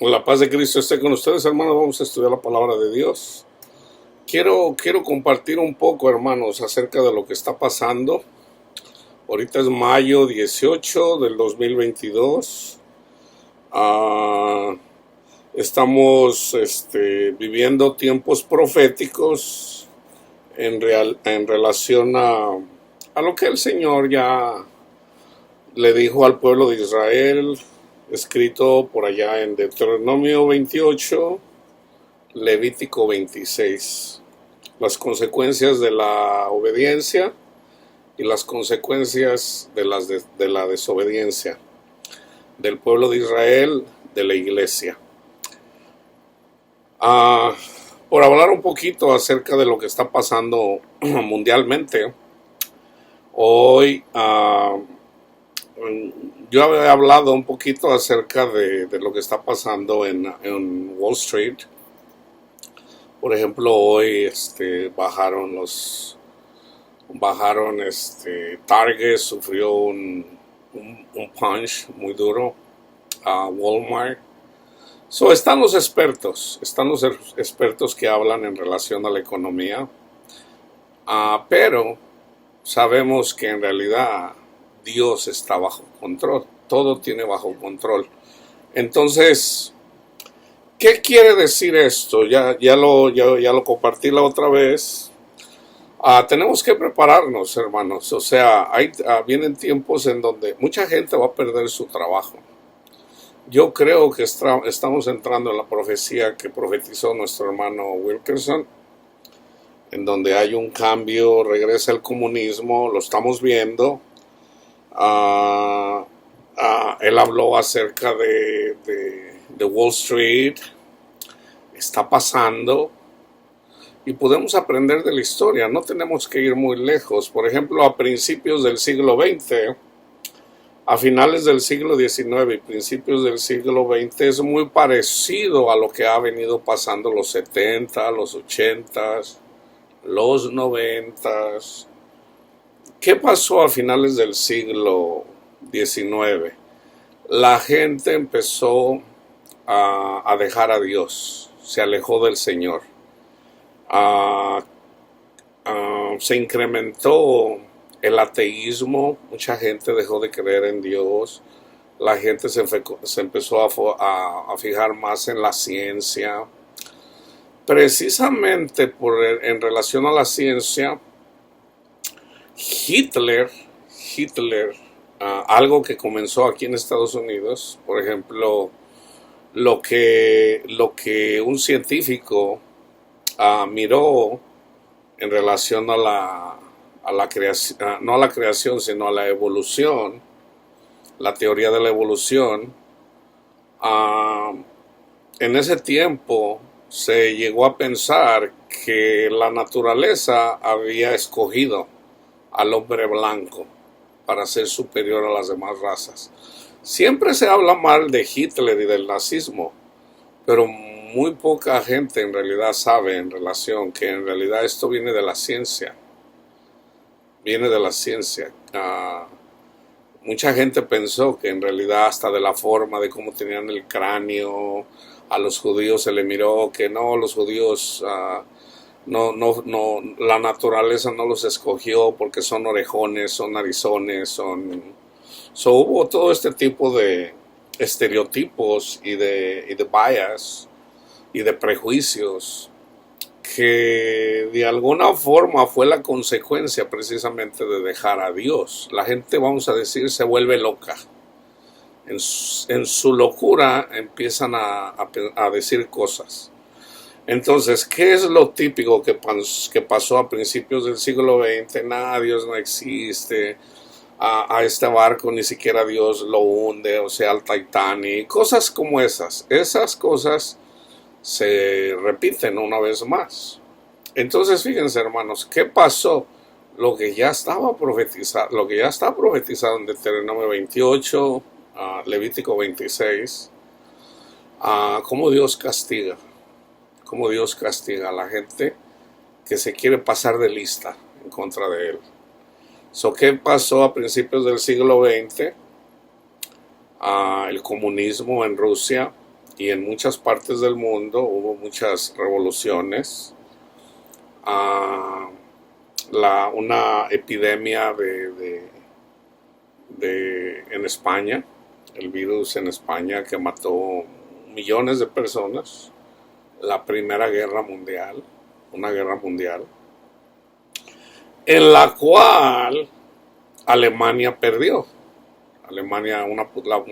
La paz de Cristo esté con ustedes, hermanos. Vamos a estudiar la palabra de Dios. Quiero compartir un poco, hermanos, acerca de lo que está pasando. Ahorita es mayo 18 del 2022. Estamos viviendo tiempos proféticos en relación a lo que el Señor ya le dijo al pueblo de Israel, escrito por allá en Deuteronomio 28, Levítico 26. Las consecuencias de la obediencia y las consecuencias de la desobediencia del pueblo de Israel, de la iglesia. Por hablar un poquito acerca de lo que está pasando mundialmente, hoy yo había hablado un poquito acerca de lo que está pasando en Wall Street. Por ejemplo, hoy Target sufrió un punch muy duro a Walmart. Están los expertos que hablan en relación a la economía, pero sabemos que en realidad Dios está bajo control, todo tiene bajo control. Entonces, ¿qué quiere decir esto? Ya lo compartí la otra vez. Tenemos que prepararnos, hermanos. O sea, vienen tiempos en donde mucha gente va a perder su trabajo. Yo creo que estamos entrando en la profecía que profetizó nuestro hermano Wilkerson, en donde hay un cambio, regresa el comunismo, lo estamos viendo. Él habló acerca de Wall Street, está pasando, y podemos aprender de la historia, no tenemos que ir muy lejos. Por ejemplo, a principios del siglo XX, a finales del siglo XIX y principios del siglo XX, es muy parecido a lo que ha venido pasando los 70, los 80, los 90. ¿Qué pasó a finales del siglo XIX? La gente empezó a dejar a Dios, se alejó del Señor. Se incrementó el ateísmo, mucha gente dejó de creer en Dios, la gente se empezó a fijar más en la ciencia. Precisamente en relación a la ciencia, Hitler, algo que comenzó aquí en Estados Unidos, por ejemplo, lo que un científico miró en relación a la creación, no a la creación, sino a la evolución, la teoría de la evolución. En ese tiempo se llegó a pensar que la naturaleza había escogido al hombre blanco para ser superior a las demás razas. Siempre se habla mal de Hitler y del nazismo, pero muy poca gente en realidad sabe en relación que en realidad esto viene de la ciencia. Viene de la ciencia. Mucha gente pensó que en realidad hasta de la forma de cómo tenían el cráneo, a los judíos se le miró que no, los judíos no, la naturaleza no los escogió porque son orejones, son narizones, hubo todo este tipo de estereotipos y de bias y de prejuicios que de alguna forma fue la consecuencia precisamente de dejar a Dios. La gente, vamos a decir, se vuelve loca. En su locura empiezan a decir cosas. Entonces, ¿qué es lo típico que pasó a principios del siglo XX? Nada, Dios no existe. A este barco ni siquiera Dios lo hunde, o sea, al Titanic. Cosas como esas. Esas cosas se repiten una vez más. Entonces, fíjense, hermanos, ¿qué pasó? Lo que ya estaba profetizado, en Deuteronomio 28, Levítico 26, cómo Dios castiga a la gente que se quiere pasar de lista en contra de él. ¿Qué pasó a principios del siglo XX? El comunismo en Rusia y en muchas partes del mundo hubo muchas revoluciones. Ah, una epidemia en España, el virus en España que mató millones de personas, la Primera Guerra Mundial, una guerra mundial, en la cual Alemania perdió. Alemania,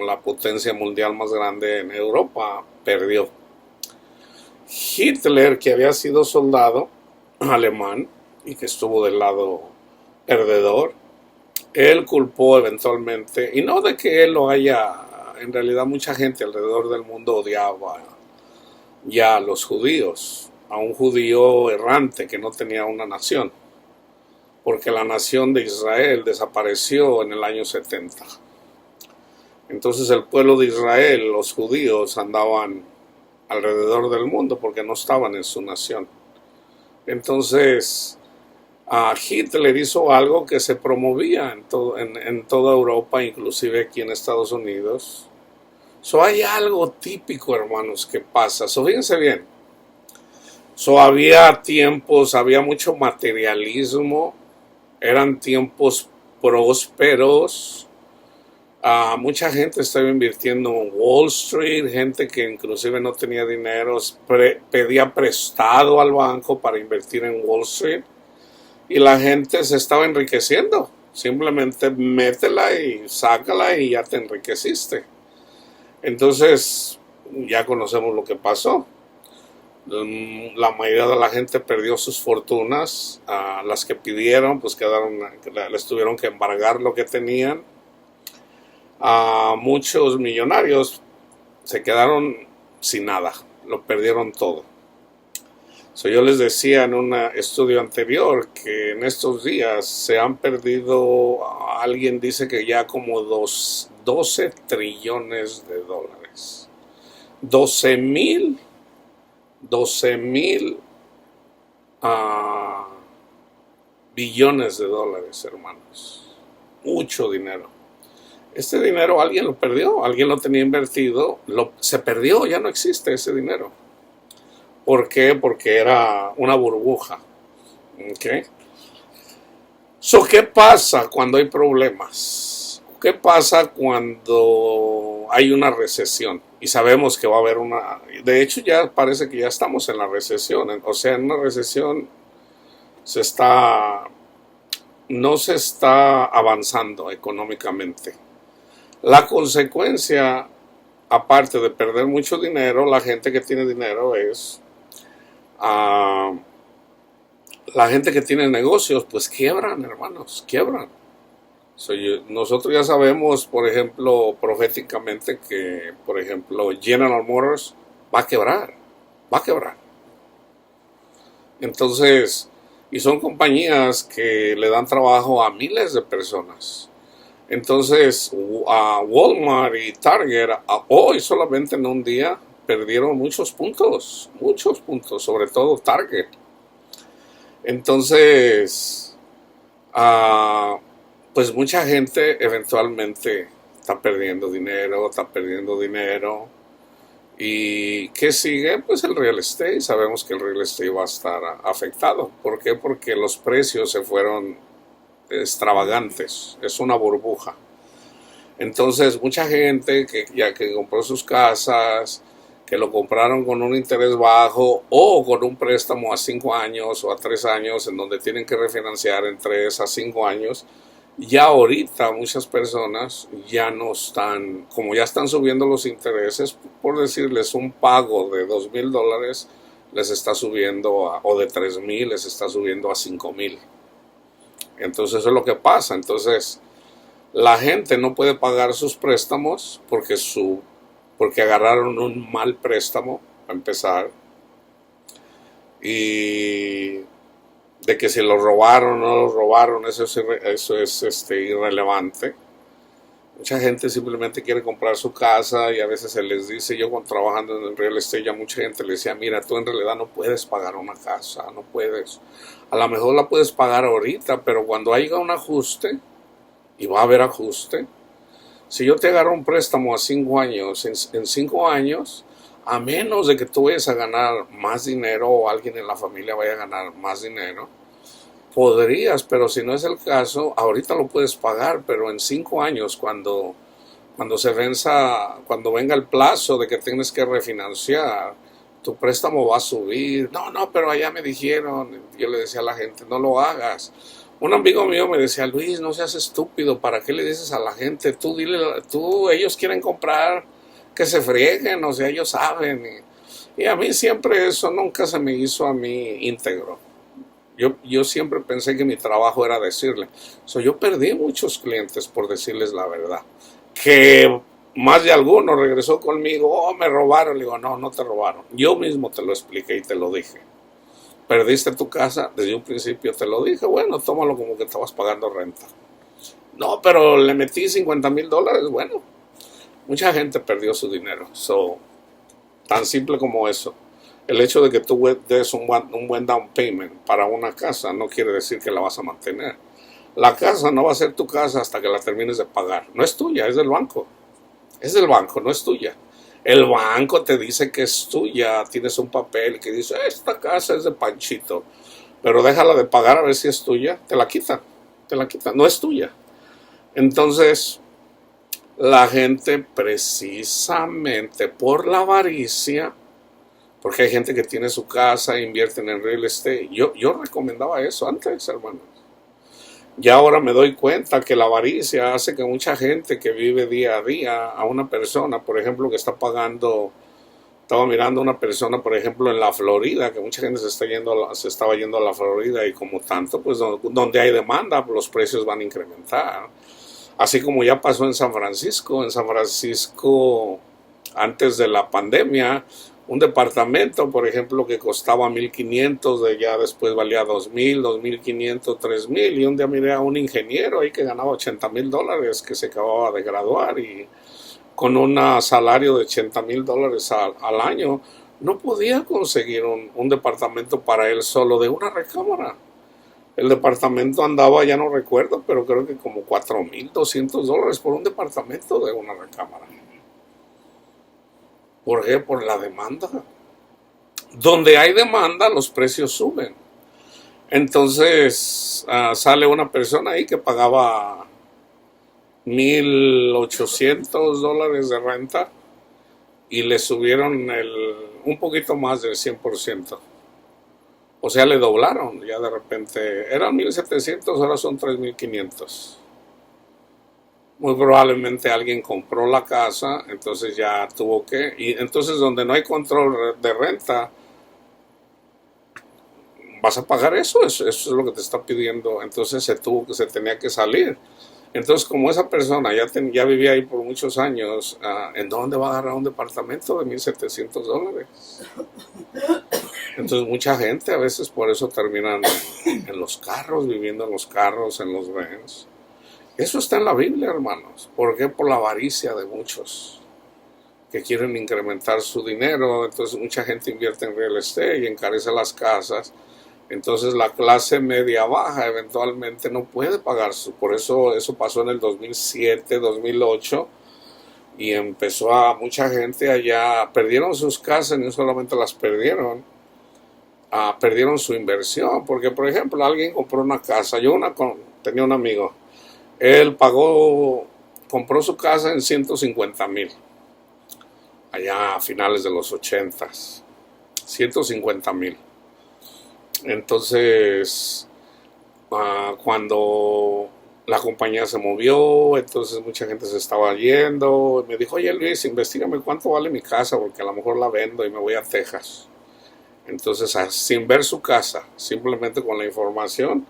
la potencia mundial más grande en Europa, perdió. Hitler, que había sido soldado alemán y que estuvo del lado perdedor, él culpó eventualmente, y no de que él lo haya, en realidad mucha gente alrededor del mundo odiaba ya a los judíos, a un judío errante que no tenía una nación, porque la nación de Israel desapareció en el año 70. Entonces el pueblo de Israel, los judíos, andaban alrededor del mundo porque no estaban en su nación. Entonces Hitler hizo algo que se promovía en toda Europa, inclusive aquí en Estados Unidos. Hay algo típico, hermanos, que pasa. Fíjense bien. Había tiempos, había mucho materialismo, eran tiempos prósperos. Mucha gente estaba invirtiendo en Wall Street, gente que inclusive no tenía dinero, pedía prestado al banco para invertir en Wall Street, y la gente se estaba enriqueciendo. Simplemente métela y sácala y ya te enriqueciste. Entonces ya conocemos lo que pasó. La mayoría de la gente perdió sus fortunas. Las que pidieron pues les tuvieron que embargar lo que tenían. Muchos millonarios se quedaron sin nada, lo perdieron todo. Yo les decía en un estudio anterior que en estos días se han perdido, alguien dice que ya como 12 trillones de dólares. 12 mil billones de dólares, hermanos. Mucho dinero. Este dinero alguien lo perdió, alguien lo tenía invertido, se perdió, ya no existe ese dinero. ¿Por qué? Porque era una burbuja. ¿Okay? ¿Qué pasa cuando hay problemas? ¿Qué pasa cuando hay una recesión? Y sabemos que va a haber una... De hecho, ya parece que ya estamos en la recesión. O sea, en una recesión no se está avanzando económicamente. La consecuencia, aparte de perder mucho dinero, la gente que tiene dinero es... la gente que tiene negocios, pues quiebran, hermanos, quiebran. Nosotros ya sabemos, por ejemplo, proféticamente que, por ejemplo, General Motors va a quebrar, va a quebrar. Entonces, y son compañías que le dan trabajo a miles de personas. Entonces, Walmart y Target hoy solamente en un día perdieron muchos puntos, sobre todo Target. Entonces, pues mucha gente eventualmente está perdiendo dinero. ¿Y qué sigue? Pues el real estate. Sabemos que el real estate va a estar afectado. ¿Por qué? Porque los precios se fueron extravagantes. Es una burbuja. Entonces, mucha gente que compró sus casas, que lo compraron con un interés bajo o con un préstamo a 5 años o a 3 años, en donde tienen que refinanciar en 3 a 5 años, ya ahorita muchas personas ya no están, como ya están subiendo los intereses, por decirles, un pago de $2,000 les está subiendo o de 3,000 les está subiendo a 5,000. Entonces eso es lo que pasa. Entonces la gente no puede pagar sus préstamos porque agarraron un mal préstamo para empezar, y de que si lo robaron o no lo robaron, eso es irrelevante. Mucha gente simplemente quiere comprar su casa y a veces se les dice, yo cuando trabajando en el real estate, ya mucha gente le decía, mira, tú en realidad no puedes pagar una casa, no puedes. A lo mejor la puedes pagar ahorita, pero cuando haya un ajuste, y va a haber ajuste, si yo te agarro un préstamo a 5 años, en 5 años, A menos de que tú vayas a ganar más dinero o alguien en la familia vaya a ganar más dinero, podrías, pero si no es el caso, ahorita lo puedes pagar, pero en 5 años, cuando se venza, cuando venga el plazo de que tienes que refinanciar, tu préstamo va a subir. No, no, pero allá me dijeron, yo le decía a la gente, no lo hagas. Un amigo mío me decía, Luis, no seas estúpido, ¿para qué le dices a la gente? Tú dile, ellos quieren comprar, que se frieguen, o sea, ellos saben. Y a mí siempre eso nunca se me hizo a mí íntegro. Yo siempre pensé que mi trabajo era decirle. Yo perdí muchos clientes por decirles la verdad. Que más de alguno regresó conmigo, oh, me robaron. Le digo, no, no te robaron. Yo mismo te lo expliqué y te lo dije. Perdiste tu casa, desde un principio te lo dije, bueno, tómalo como que estabas pagando renta. No, pero le metí $50,000. Bueno, mucha gente perdió su dinero. Tan simple como eso. El hecho de que tú des un buen down payment para una casa no quiere decir que la vas a mantener. La casa no va a ser tu casa hasta que la termines de pagar. No es tuya, es del banco. Es del banco, no es tuya. El banco te dice que es tuya, tienes un papel que dice, esta casa es de Panchito, pero déjala de pagar a ver si es tuya, te la quitan, no es tuya. Entonces, la gente precisamente por la avaricia, porque hay gente que tiene su casa e invierten en real estate, yo recomendaba eso antes, hermano. Ya ahora me doy cuenta que la avaricia hace que mucha gente que vive día a día, a una persona, por ejemplo, que está pagando, estaba mirando a una persona, por ejemplo, en la Florida, que mucha gente se estaba yendo a la Florida y como tanto, pues donde hay demanda, los precios van a incrementar. Así como ya pasó en San Francisco, antes de la pandemia, un departamento, por ejemplo, que costaba 1,500, de ya después valía 2,000, 2,500, 3,000. Y un día miré a un ingeniero ahí que ganaba $80,000, que se acababa de graduar y con un salario de $80,000 al año, no podía conseguir un departamento para él solo de una recámara. El departamento andaba, ya no recuerdo, pero creo que como $4,200 por un departamento de una recámara. ¿Por qué? Por la demanda. Donde hay demanda, los precios suben. Entonces sale una persona ahí que pagaba $1,800 de renta y le subieron un poquito más del 100%. O sea, le doblaron. Ya de repente eran 1,700, ahora son 3,500. Muy probablemente alguien compró la casa, entonces ya tuvo que, y entonces donde no hay control de renta, vas a pagar eso es lo que te está pidiendo, entonces se tenía que salir. Entonces, como esa persona ya vivía ahí por muchos años, ¿en dónde va a agarrar un departamento de $1,700? Entonces, mucha gente a veces por eso terminan en los carros, viviendo en los carros, en los Benz. Eso está en la Biblia, hermanos. ¿Por qué? Por la avaricia de muchos que quieren incrementar su dinero. Entonces mucha gente invierte en real estate y encarece las casas. Entonces la clase media baja eventualmente no puede pagar. Por eso pasó en el 2007, 2008 y empezó a mucha gente allá, perdieron sus casas, no solamente las perdieron, perdieron su inversión. Porque, por ejemplo, alguien compró una casa. Tenía un amigo. Él compró su casa en 150,000, allá a finales de los 80s, 150,000. Entonces, cuando la compañía se movió, entonces mucha gente se estaba yendo. Me dijo, oye Luis, investígame cuánto vale mi casa, porque a lo mejor la vendo y me voy a Texas. Entonces, sin ver su casa, simplemente con la información,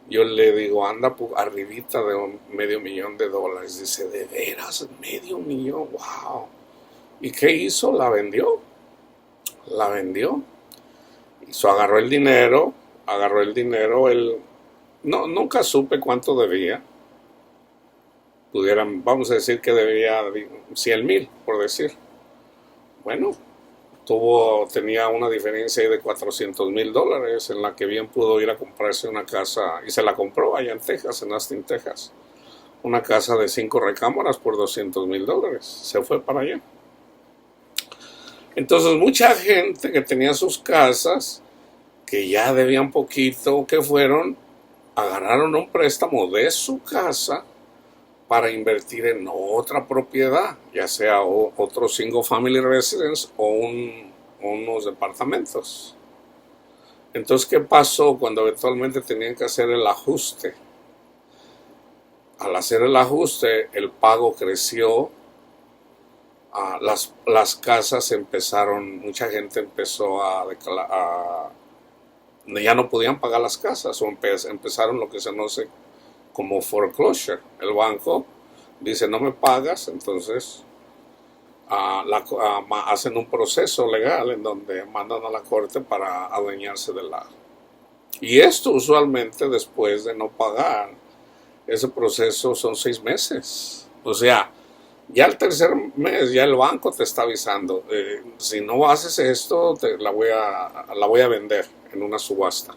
yo le digo, anda arribita de $500,000. Dice, ¿de veras? $500,000, wow. ¿Y qué hizo? La vendió. Agarró el dinero, él, no, nunca supe cuánto debía. Vamos a decir que debía 100,000, por decir. Bueno, tenía una diferencia ahí de $400,000 en la que bien pudo ir a comprarse una casa, y se la compró allá en Texas, en Austin, Texas. Una casa de 5 recámaras por $200,000. Se fue para allá. Entonces mucha gente que tenía sus casas, que ya debían poquito, que fueron, agarraron un préstamo de su casa para invertir en otra propiedad, ya sea otro single family residence o unos departamentos. Entonces, ¿qué pasó cuando eventualmente tenían que hacer el ajuste? Al hacer el ajuste, el pago creció, las casas empezaron, mucha gente empezó ya no podían pagar las casas o empezaron lo que se conoce como foreclosure. El banco dice no me pagas, entonces hacen un proceso legal en donde mandan a la corte para adueñarse de la... Y esto usualmente después de no pagar, ese proceso son 6 meses. O sea, ya el tercer mes ya el banco te está avisando, si no haces esto la voy a vender en una subasta.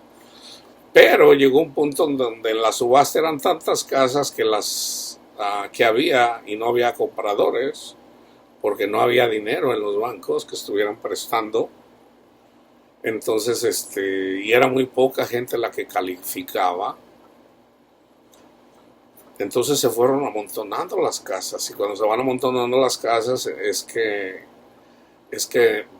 Pero llegó un punto en donde en la subasta eran tantas casas que había y no había compradores, porque no había dinero en los bancos que estuvieran prestando. Entonces, y era muy poca gente la que calificaba. Entonces se fueron amontonando las casas, y cuando se van amontonando las casas es que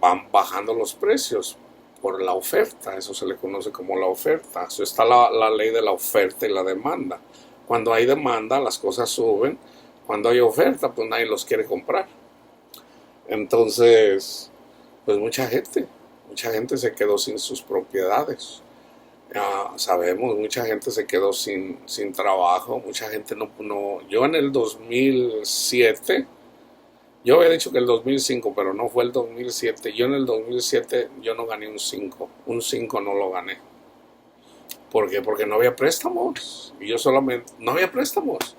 van bajando los precios por la oferta. Eso se le conoce como la oferta. Eso está la ley de la oferta y la demanda. Cuando hay demanda, las cosas suben. Cuando hay oferta, pues nadie los quiere comprar. Entonces, pues mucha gente se quedó sin sus propiedades. Sabemos, mucha gente se quedó sin trabajo, mucha gente no. Yo en el 2007, yo había dicho que el 2005, pero no fue el 2007. Yo en el 2007 yo no gané un 5 no lo gané. ¿Por qué? Porque no había préstamos. Y yo solamente, no había préstamos.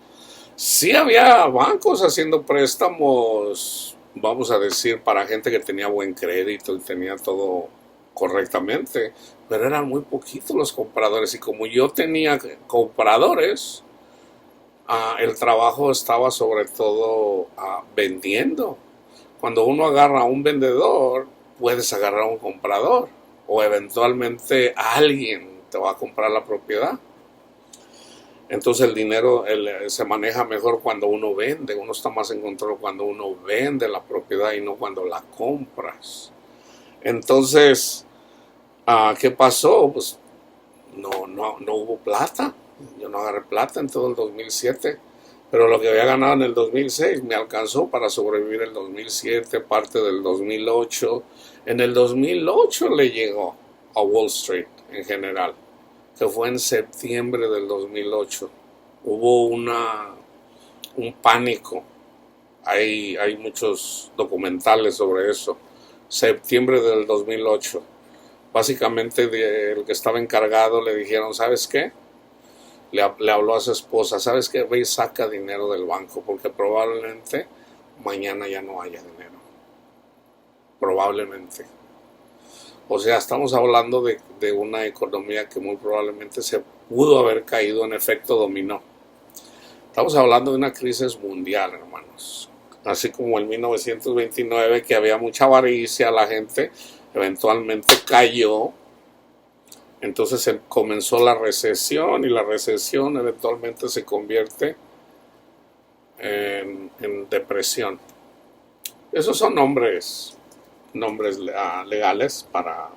Sí había bancos haciendo préstamos, vamos a decir, para gente que tenía buen crédito y tenía todo correctamente, pero eran muy poquitos los compradores, y como yo tenía compradores, el trabajo estaba sobre todo vendiendo. Cuando uno agarra a un vendedor, puedes agarrar a un comprador, o eventualmente alguien te va a comprar la propiedad. Entonces el dinero se maneja mejor cuando uno vende, uno está más en control cuando uno vende la propiedad y no cuando la compras. Entonces, ¿qué pasó? Pues no hubo plata. Yo no agarré plata en todo el 2007, pero lo que había ganado en el 2006 me alcanzó para sobrevivir el 2007, parte del 2008. En el 2008 le llegó a Wall Street en general, que fue en septiembre del 2008. Hubo un pánico. Hay muchos documentales sobre eso. Septiembre del 2008. Básicamente el que estaba encargado le dijeron, ¿sabes qué? Le habló a su esposa, ¿sabes qué? Ve y saca dinero del banco, porque probablemente mañana ya no haya dinero. Probablemente. O sea, estamos hablando de una economía que muy probablemente se pudo haber caído en efecto dominó. Estamos hablando de una crisis mundial, hermanos. Así como en 1929, que había mucha avaricia, la gente eventualmente cayó. Entonces comenzó la recesión, y la recesión eventualmente se convierte en depresión. Esos son nombres legales para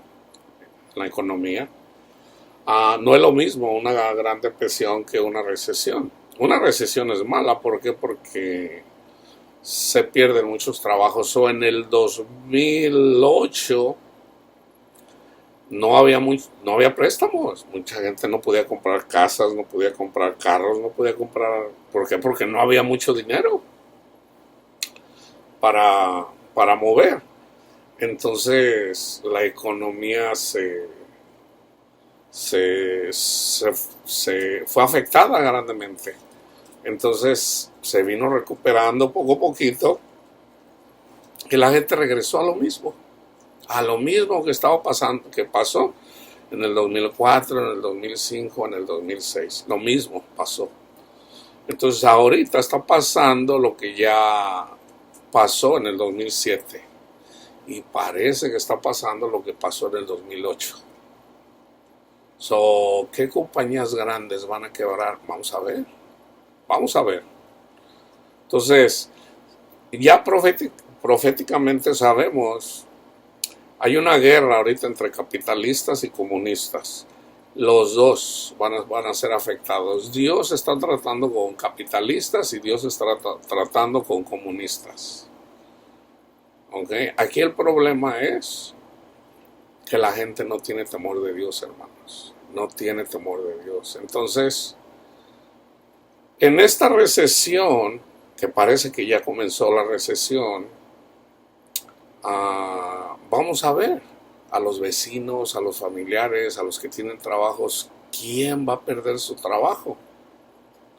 la economía. No es lo mismo una gran depresión que una recesión. Una recesión es mala, ¿por qué? Porque se pierden muchos trabajos. O en el 2008 no había préstamos. Mucha gente no podía comprar casas, no podía comprar carros, no podía comprar... ¿Por qué? Porque no había mucho dinero para mover. Entonces la economía se fue afectada grandemente. Entonces se vino recuperando poco a poquito, y la gente regresó a lo mismo que estaba pasando, que pasó en el 2004, en el 2005, en el 2006. Lo mismo pasó. Entonces ahorita está pasando lo que ya pasó en el 2007. y parece que está pasando lo que pasó en el 2008. ¿Qué compañías grandes van a quebrar? Vamos a ver, vamos a ver. Entonces, ya proféticamente sabemos, hay una guerra ahorita entre capitalistas y comunistas. Los dos van a ser afectados. Dios está tratando con capitalistas y Dios está tratando con comunistas. ¿Okay? Aquí el problema es que la gente no tiene temor de Dios, hermanos. No tiene temor de Dios. Entonces, en esta recesión, que parece que ya comenzó la recesión, vamos a ver a los vecinos, a los familiares, a los que tienen trabajos, ¿quién va a perder su trabajo?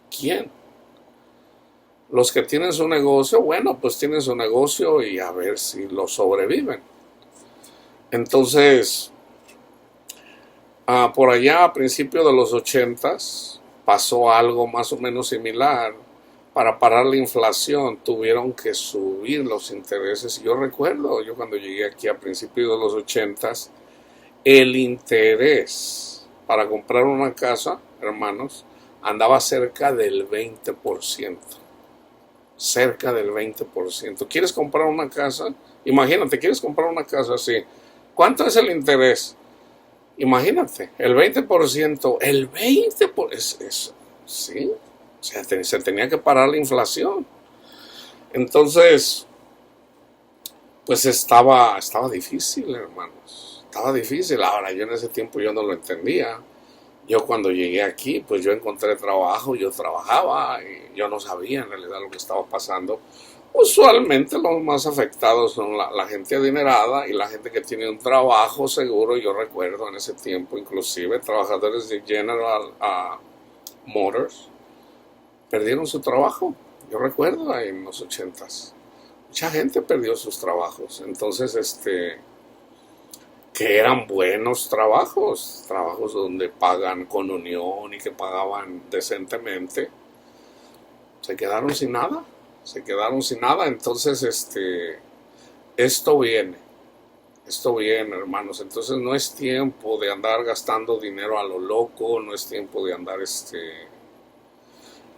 ¿Quién? Los que tienen su negocio, bueno, pues tienen su negocio y a ver si lo sobreviven. Entonces, por allá a principios de los 80s pasó algo más o menos similar. Para parar la inflación tuvieron que subir los intereses. Yo recuerdo, yo cuando llegué aquí a principios de los 80s, el interés para comprar una casa, hermanos, andaba cerca del 20%. Cerca del 20%. ¿Quieres comprar una casa? Imagínate, ¿quieres comprar una casa así? ¿Cuánto es el interés? Imagínate, el 20%. El 20%. Sí. O sea, se tenía que parar la inflación. Entonces, pues estaba difícil, hermanos. Estaba difícil. Ahora, yo en ese tiempo yo no lo entendía. Yo cuando llegué aquí, pues yo encontré trabajo, yo trabajaba y yo no sabía en realidad lo que estaba pasando. Usualmente los más afectados son la gente adinerada y la gente que tiene un trabajo seguro. Yo recuerdo en ese tiempo, inclusive, trabajadores de General Motors perdieron su trabajo. Yo recuerdo ahí en los 80s. Mucha gente perdió sus trabajos. Entonces, que eran buenos trabajos donde pagan con unión y que pagaban decentemente, se quedaron sin nada. Entonces, esto viene, hermanos. Entonces no es tiempo de andar gastando dinero a lo loco, no es tiempo de andar,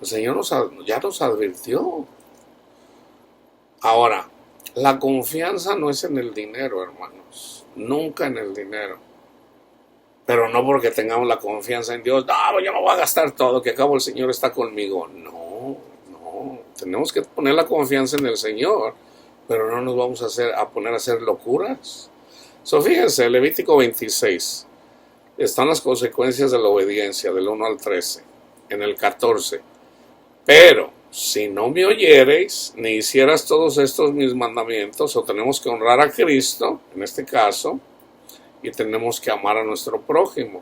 el Señor ya nos advirtió. Ahora, la confianza no es en el dinero, hermanos. Nunca en el dinero. Pero no porque tengamos la confianza en Dios. No, yo no voy a gastar todo, que acabo el Señor está conmigo. No. Tenemos que poner la confianza en el Señor, pero no nos vamos a poner a hacer locuras. Fíjense, Levítico 26. Están las consecuencias de la obediencia, del 1 al 13. En el 14. Pero si no me oyereis, ni hicieras todos estos mis mandamientos, o tenemos que honrar a Cristo, en este caso, y tenemos que amar a nuestro prójimo.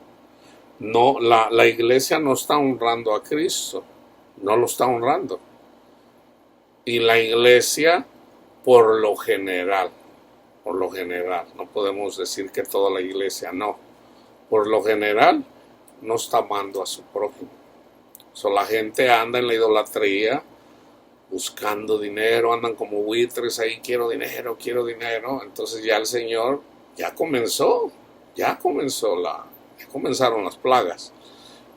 No, la iglesia no está honrando a Cristo, no lo está honrando. Y la iglesia, por lo general, no podemos decir que toda la iglesia no, por lo general, no está amando a su prójimo. La gente anda en la idolatría, buscando dinero, andan como buitres ahí, quiero dinero. Entonces ya el Señor ya comenzaron las plagas.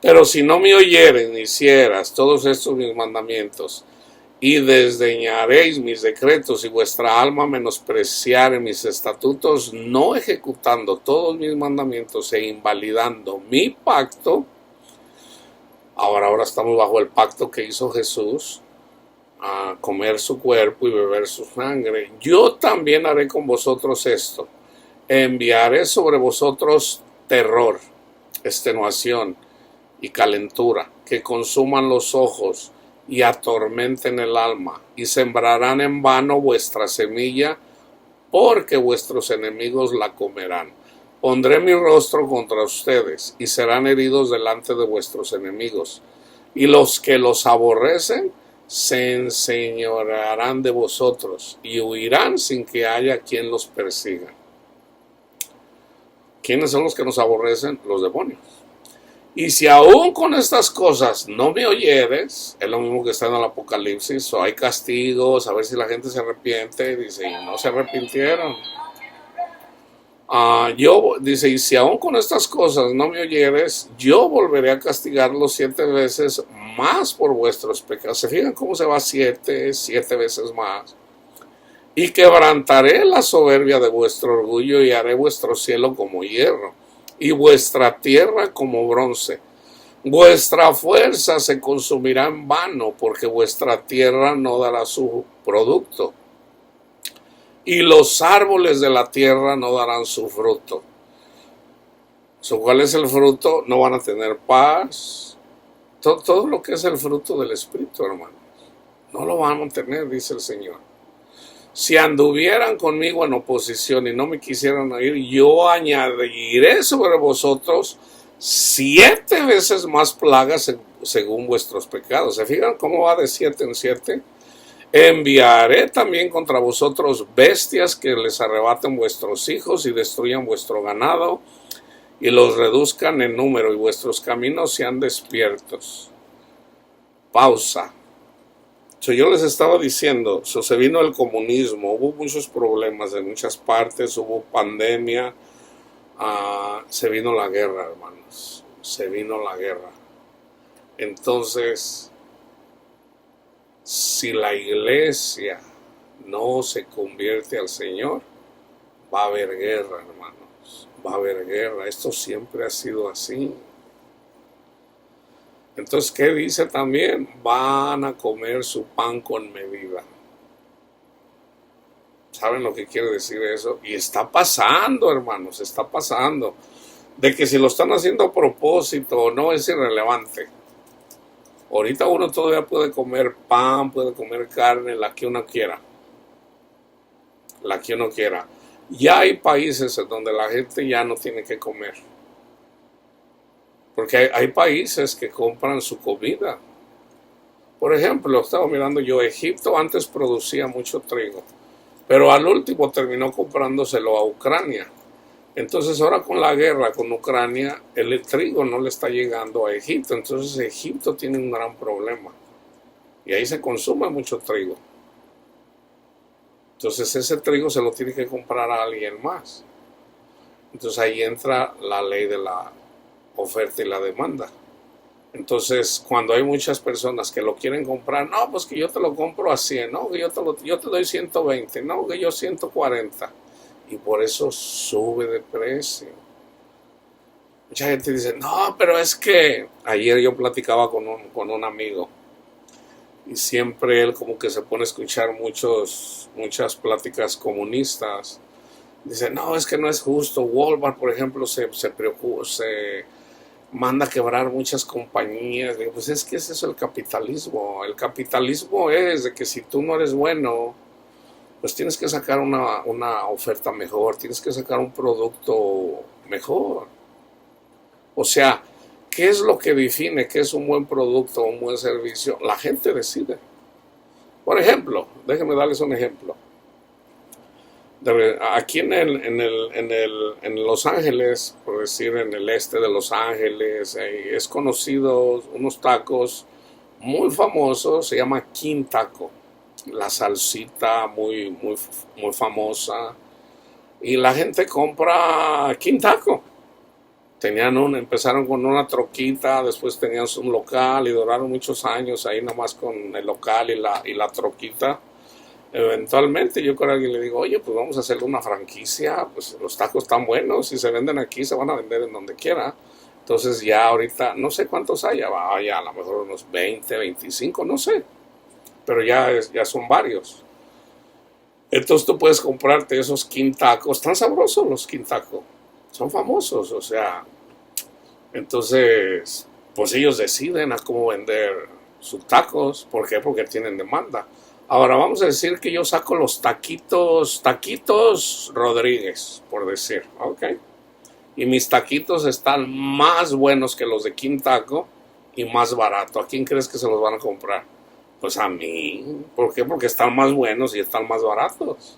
Pero si no me oyeren ni hicieras todos estos mis mandamientos, y desdeñaréis mis decretos, y vuestra alma menospreciare mis estatutos, no ejecutando todos mis mandamientos e invalidando mi pacto. Ahora estamos bajo el pacto que hizo Jesús, a comer su cuerpo y beber su sangre. Yo también haré con vosotros esto. Enviaré sobre vosotros terror, extenuación y calentura, que consuman los ojos y atormenten el alma, y sembrarán en vano vuestra semilla, porque vuestros enemigos la comerán. Pondré mi rostro contra ustedes, y serán heridos delante de vuestros enemigos, y los que los aborrecen se enseñorearán de vosotros, y huirán sin que haya quien los persiga. ¿Quiénes son los que nos aborrecen? Los demonios. Y si aún con estas cosas no me oyeres, es lo mismo que está en el Apocalipsis, hay castigos, a ver si la gente se arrepiente, dice, y no se arrepintieron. Dice, y si aún con estas cosas no me oyeres, yo volveré a castigarlos 7 veces más por vuestros pecados. ¿Se fijan cómo se va 7 veces más? Y quebrantaré la soberbia de vuestro orgullo y haré vuestro cielo como hierro y vuestra tierra como bronce. Vuestra fuerza se consumirá en vano porque vuestra tierra no dará su producto y los árboles de la tierra no darán su fruto. ¿Cuál es el fruto? No van a tener paz. Todo lo que es el fruto del Espíritu, hermanos, no lo van a tener, dice el Señor. Si anduvieran conmigo en oposición y no me quisieran oír, yo añadiré sobre vosotros 7 veces más plagas según vuestros pecados. ¿Se fijan cómo va de 7 en 7? Enviaré también contra vosotros bestias que les arrebaten vuestros hijos y destruyan vuestro ganado y los reduzcan en número y vuestros caminos sean despiertos. Pausa. Yo les estaba diciendo, se vino el comunismo, hubo muchos problemas en muchas partes, hubo pandemia, se vino la guerra, hermanos, se vino la guerra. Entonces, si la iglesia no se convierte al Señor, va a haber guerra, hermanos, va a haber guerra. Esto siempre ha sido así. Entonces, ¿qué dice también? Van a comer su pan con medida. ¿Saben lo que quiere decir eso? Y está pasando, hermanos, está pasando. De que si lo están haciendo a propósito o no es irrelevante. Ahorita uno todavía puede comer pan, puede comer carne, la que uno quiera. La que uno quiera. Ya hay países en donde la gente ya no tiene que comer. Porque hay países que compran su comida. Por ejemplo, estaba mirando yo, Egipto antes producía mucho trigo, pero al último terminó comprándoselo a Ucrania. Entonces ahora con la guerra con Ucrania, el trigo no le está llegando a Egipto. Entonces Egipto tiene un gran problema. Y ahí se consume mucho trigo. Entonces ese trigo se lo tiene que comprar a alguien más. Entonces ahí entra la ley de la oferta y la demanda. Entonces, cuando hay muchas personas que lo quieren comprar, no, pues que yo te lo compro a 100, no, que yo te doy 120, no, que yo 140. Y por eso sube de precio. Mucha gente dice, no, pero es que ayer yo platicaba con un amigo y siempre él como que se pone a escuchar muchas pláticas comunistas. Dice, no, es que no es justo. Walmart, por ejemplo, se preocupa, se manda a quebrar muchas compañías. Digo, pues es que ese es el capitalismo. El capitalismo es de que si tú no eres bueno, pues tienes que sacar una oferta mejor, tienes que sacar un producto mejor. O sea, ¿qué es lo que define qué es un buen producto o un buen servicio? La gente decide. Por ejemplo, déjenme darles un ejemplo. Aquí en Los Ángeles, por decir en el este de Los Ángeles, es conocido unos tacos muy famosos, se llama King Taco. La salsita muy famosa. Y la gente compra King Taco. Empezaron con una troquita, después tenían un local y duraron muchos años ahí nomás con el local y la troquita. Eventualmente yo con alguien le digo, oye, pues vamos a hacerle una franquicia, pues los tacos están buenos, si se venden aquí se van a vender en donde quiera. Entonces ya ahorita, no sé cuántos haya, a lo mejor unos 20, 25, no sé, pero ya son varios. Entonces tú puedes comprarte esos King Tacos, están sabrosos los King Tacos, son famosos, o sea, entonces, pues ellos deciden a cómo vender sus tacos, ¿por qué? Porque tienen demanda. Ahora vamos a decir que yo saco los taquitos Rodríguez, por decir, ¿ok? Y mis taquitos están más buenos que los de King Taco y más barato. ¿A quién crees que se los van a comprar? Pues a mí. ¿Por qué? Porque están más buenos y están más baratos.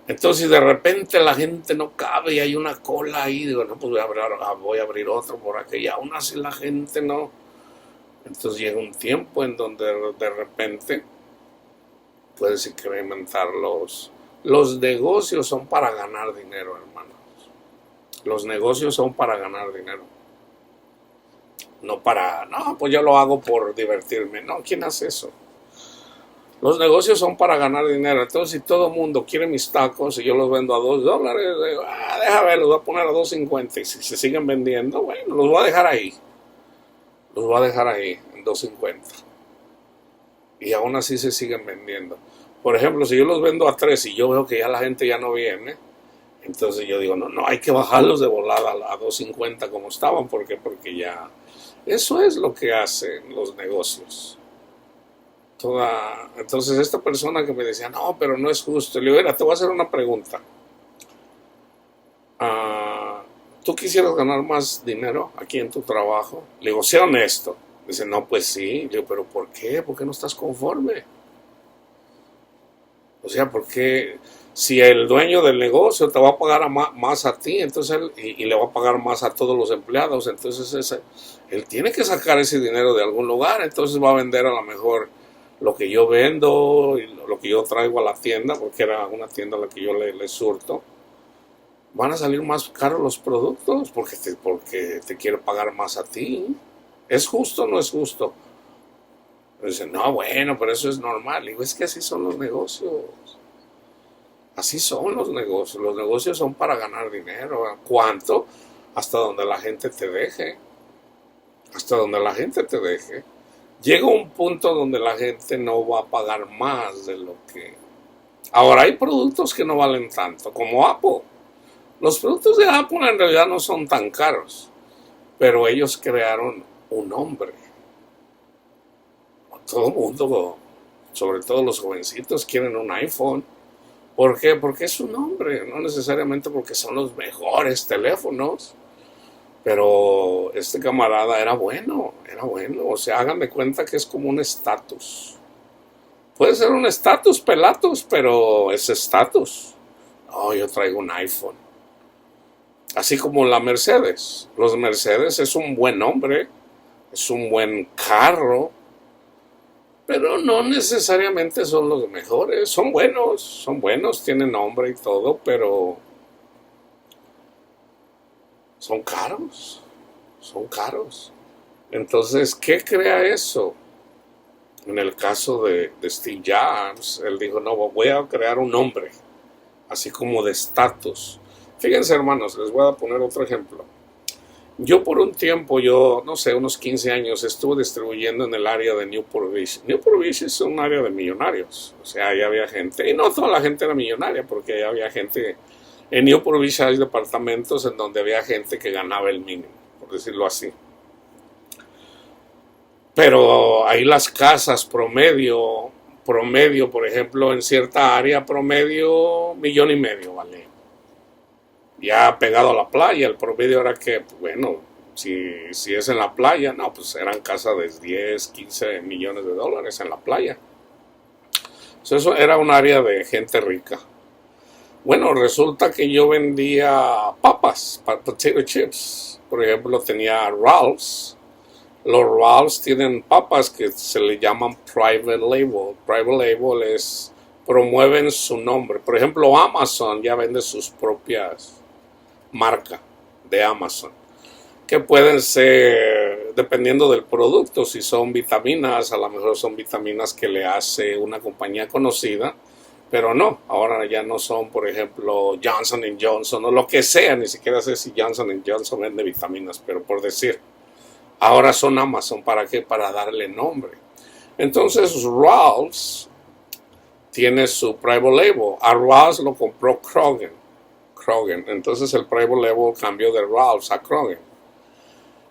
Entonces, si de repente la gente no cabe y hay una cola ahí, digo, no, pues voy a abrir otro por aquí. Y aún así la gente no. Entonces llega un tiempo en donde de repente puedes incrementar Los negocios son para ganar dinero, hermanos. Los negocios son para ganar dinero. No para, no, pues yo lo hago por divertirme. No, ¿quién hace eso? Los negocios son para ganar dinero. Entonces, si todo el mundo quiere mis tacos y yo los vendo a $2, digo, déjame ver, los voy a poner a 2.50. Y si se siguen vendiendo, bueno, los voy a dejar ahí. Los voy a dejar ahí en 2.50. Y aún así se siguen vendiendo. Por ejemplo, si yo los vendo a 3 y yo veo que ya la gente ya no viene, entonces yo digo, no, hay que bajarlos de volada a 2.50 como estaban. ¿Por qué? Porque ya... Eso es lo que hacen los negocios. Entonces esta persona que me decía, no, pero no es justo. Le digo, mira, te voy a hacer una pregunta. ¿Tú quisieras ganar más dinero aquí en tu trabajo? Le digo, sé honesto. Dice, no, pues sí. Le digo, pero ¿por qué? ¿Por qué no estás conforme? O sea, porque si el dueño del negocio te va a pagar más a ti, entonces y le va a pagar más a todos los empleados, entonces él tiene que sacar ese dinero de algún lugar, entonces va a vender a lo mejor lo que yo vendo y lo que yo traigo a la tienda, porque era una tienda a la que yo le surto. Van a salir más caros los productos porque te quiere pagar más a ti. ¿Es justo o no es justo? Dicen, no, bueno, pero eso es normal. Digo, es que así son los negocios. Así son los negocios. Los negocios son para ganar dinero. ¿Cuánto? Hasta donde la gente te deje. Hasta donde la gente te deje. Llega un punto donde la gente no va a pagar más de lo que... Ahora, hay productos que no valen tanto, como Apple. Los productos de Apple en realidad no son tan caros, pero ellos crearon un nombre. Todo el mundo, sobre todo los jovencitos, quieren un iPhone. ¿Por qué? Porque es un nombre, no necesariamente porque son los mejores teléfonos. Pero este camarada era bueno. O sea, hagan de cuenta que es como un estatus. Puede ser un estatus pelatos, pero es estatus. No, yo traigo un iPhone. Así como la Mercedes. Los Mercedes es un buen nombre, es un buen carro, pero no necesariamente son los mejores. Son buenos, tienen nombre y todo, pero son caros. Entonces, ¿qué crea eso? En el caso de Steve Jobs, él dijo, no, voy a crear un nombre, así como de estatus. Fíjense, hermanos, les voy a poner otro ejemplo. Yo por un tiempo, no sé, unos 15 años, estuve distribuyendo en el área de Newport Beach. Newport Beach es un área de millonarios, o sea, ahí había gente, y no toda la gente era millonaria, porque ahí había gente, en Newport Beach hay departamentos en donde había gente que ganaba el mínimo, por decirlo así. Pero ahí las casas promedio, por ejemplo, en cierta área promedio, 1.500.000, ¿vale? Ya pegado a la playa, el promedio era que, bueno, si es en la playa, no, pues eran casas de 10, 15 millones de dólares en la playa. Entonces, eso era un área de gente rica. Bueno, resulta que yo vendía papas, potato chips. Por ejemplo, tenía Ralph's. Los Ralph's tienen papas que se le llaman private label. Private label promueven su nombre. Por ejemplo, Amazon ya vende sus propias marcas de Amazon, que pueden ser, dependiendo del producto, si son vitaminas, a lo mejor son vitaminas que le hace una compañía conocida, pero no, ahora ya no son, por ejemplo, Johnson Johnson o lo que sea, ni siquiera sé si Johnson Johnson vende vitaminas, pero por decir, ahora son Amazon. ¿Para qué? Para darle nombre. Entonces Ralph's tiene su private label. A Ralph's lo compró Kroger. Entonces el private label cambió de Ralph's a Kroger.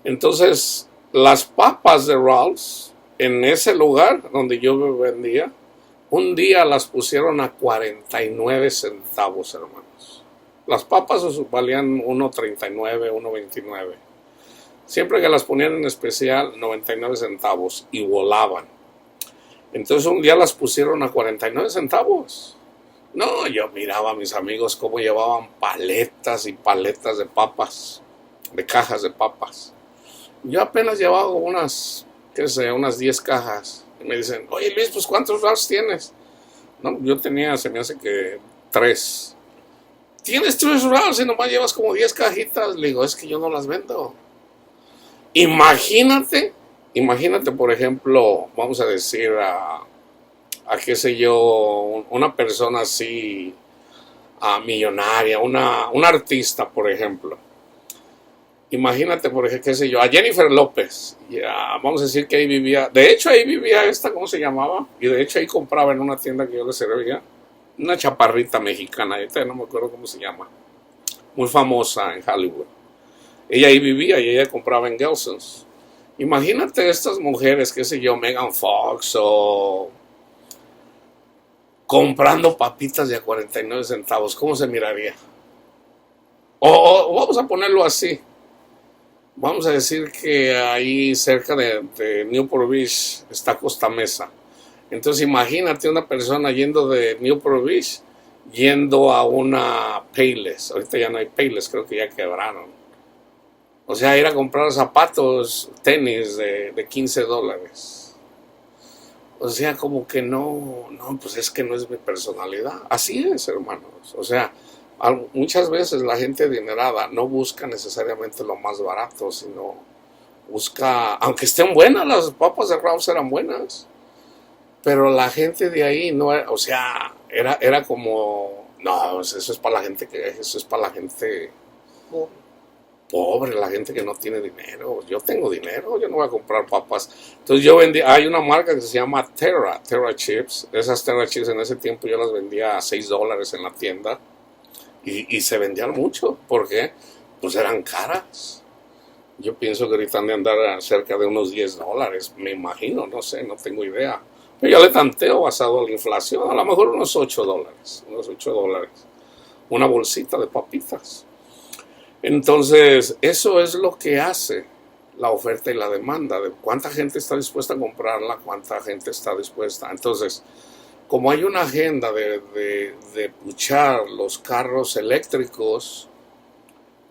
Entonces las papas de Ralph's en ese lugar donde yo vendía, un día las pusieron a 49 centavos, hermanos. Las papas valían 1.39, 1.29. Siempre que las ponían en especial, 99 centavos y volaban. Entonces un día las pusieron a 49 centavos. No, yo miraba a mis amigos cómo llevaban paletas y paletas de papas, de cajas de papas. Yo apenas llevaba unas 10 cajas. Y me dicen, oye Luis, pues ¿cuántos Ralph's tienes? No, yo tenía, se me hace que 3. ¿Tienes 3 rounds y nomás llevas como 10 cajitas? Le digo, es que yo no las vendo. Imagínate, por ejemplo, vamos a decir a qué sé yo, una persona así, millonaria, una artista, por ejemplo. Imagínate, por ejemplo, qué sé yo, a Jennifer López. Ya, vamos a decir que ahí vivía. De hecho, ahí vivía esta, ¿cómo se llamaba? Y de hecho, ahí compraba en una tienda que yo le servía. Una chaparrita mexicana, ahorita no me acuerdo cómo se llama. Muy famosa en Hollywood. Ella ahí vivía y ella compraba en Gelson's. Imagínate estas mujeres, qué sé yo, Megan Fox o comprando papitas de a 49 centavos. ¿Cómo se miraría? O vamos a ponerlo así. Vamos a decir que ahí cerca de Newport Beach está Costa Mesa. Entonces imagínate una persona yendo de Newport Beach, yendo a una Payless. Ahorita ya no hay Payless, creo que ya quebraron. O sea, ir a comprar zapatos, tenis de $15. O sea, como que no, pues es que no es mi personalidad. Así es, hermanos. O sea, muchas veces la gente adinerada no busca necesariamente lo más barato, sino busca, aunque estén buenas, las papas de Ralph's eran buenas, pero la gente de ahí no era, o sea, era como, no, eso es para la gente eso es para la gente pobre, la gente que no tiene dinero. Yo tengo dinero, yo no voy a comprar papas. Entonces yo vendía, hay una marca que se llama Terra Chips. Esas Terra Chips en ese tiempo yo las vendía a $6 en la tienda y se vendían mucho. ¿Por qué? Pues eran caras. Yo pienso que ahorita han de andar cerca de unos $10, me imagino, no sé, no tengo idea. Pero yo le tanteo basado en la inflación, a lo mejor unos $8. Una bolsita de papitas. Entonces, eso es lo que hace la oferta y la demanda, de cuánta gente está dispuesta a comprarla, cuánta gente está dispuesta. Entonces, como hay una agenda de puchar los carros eléctricos,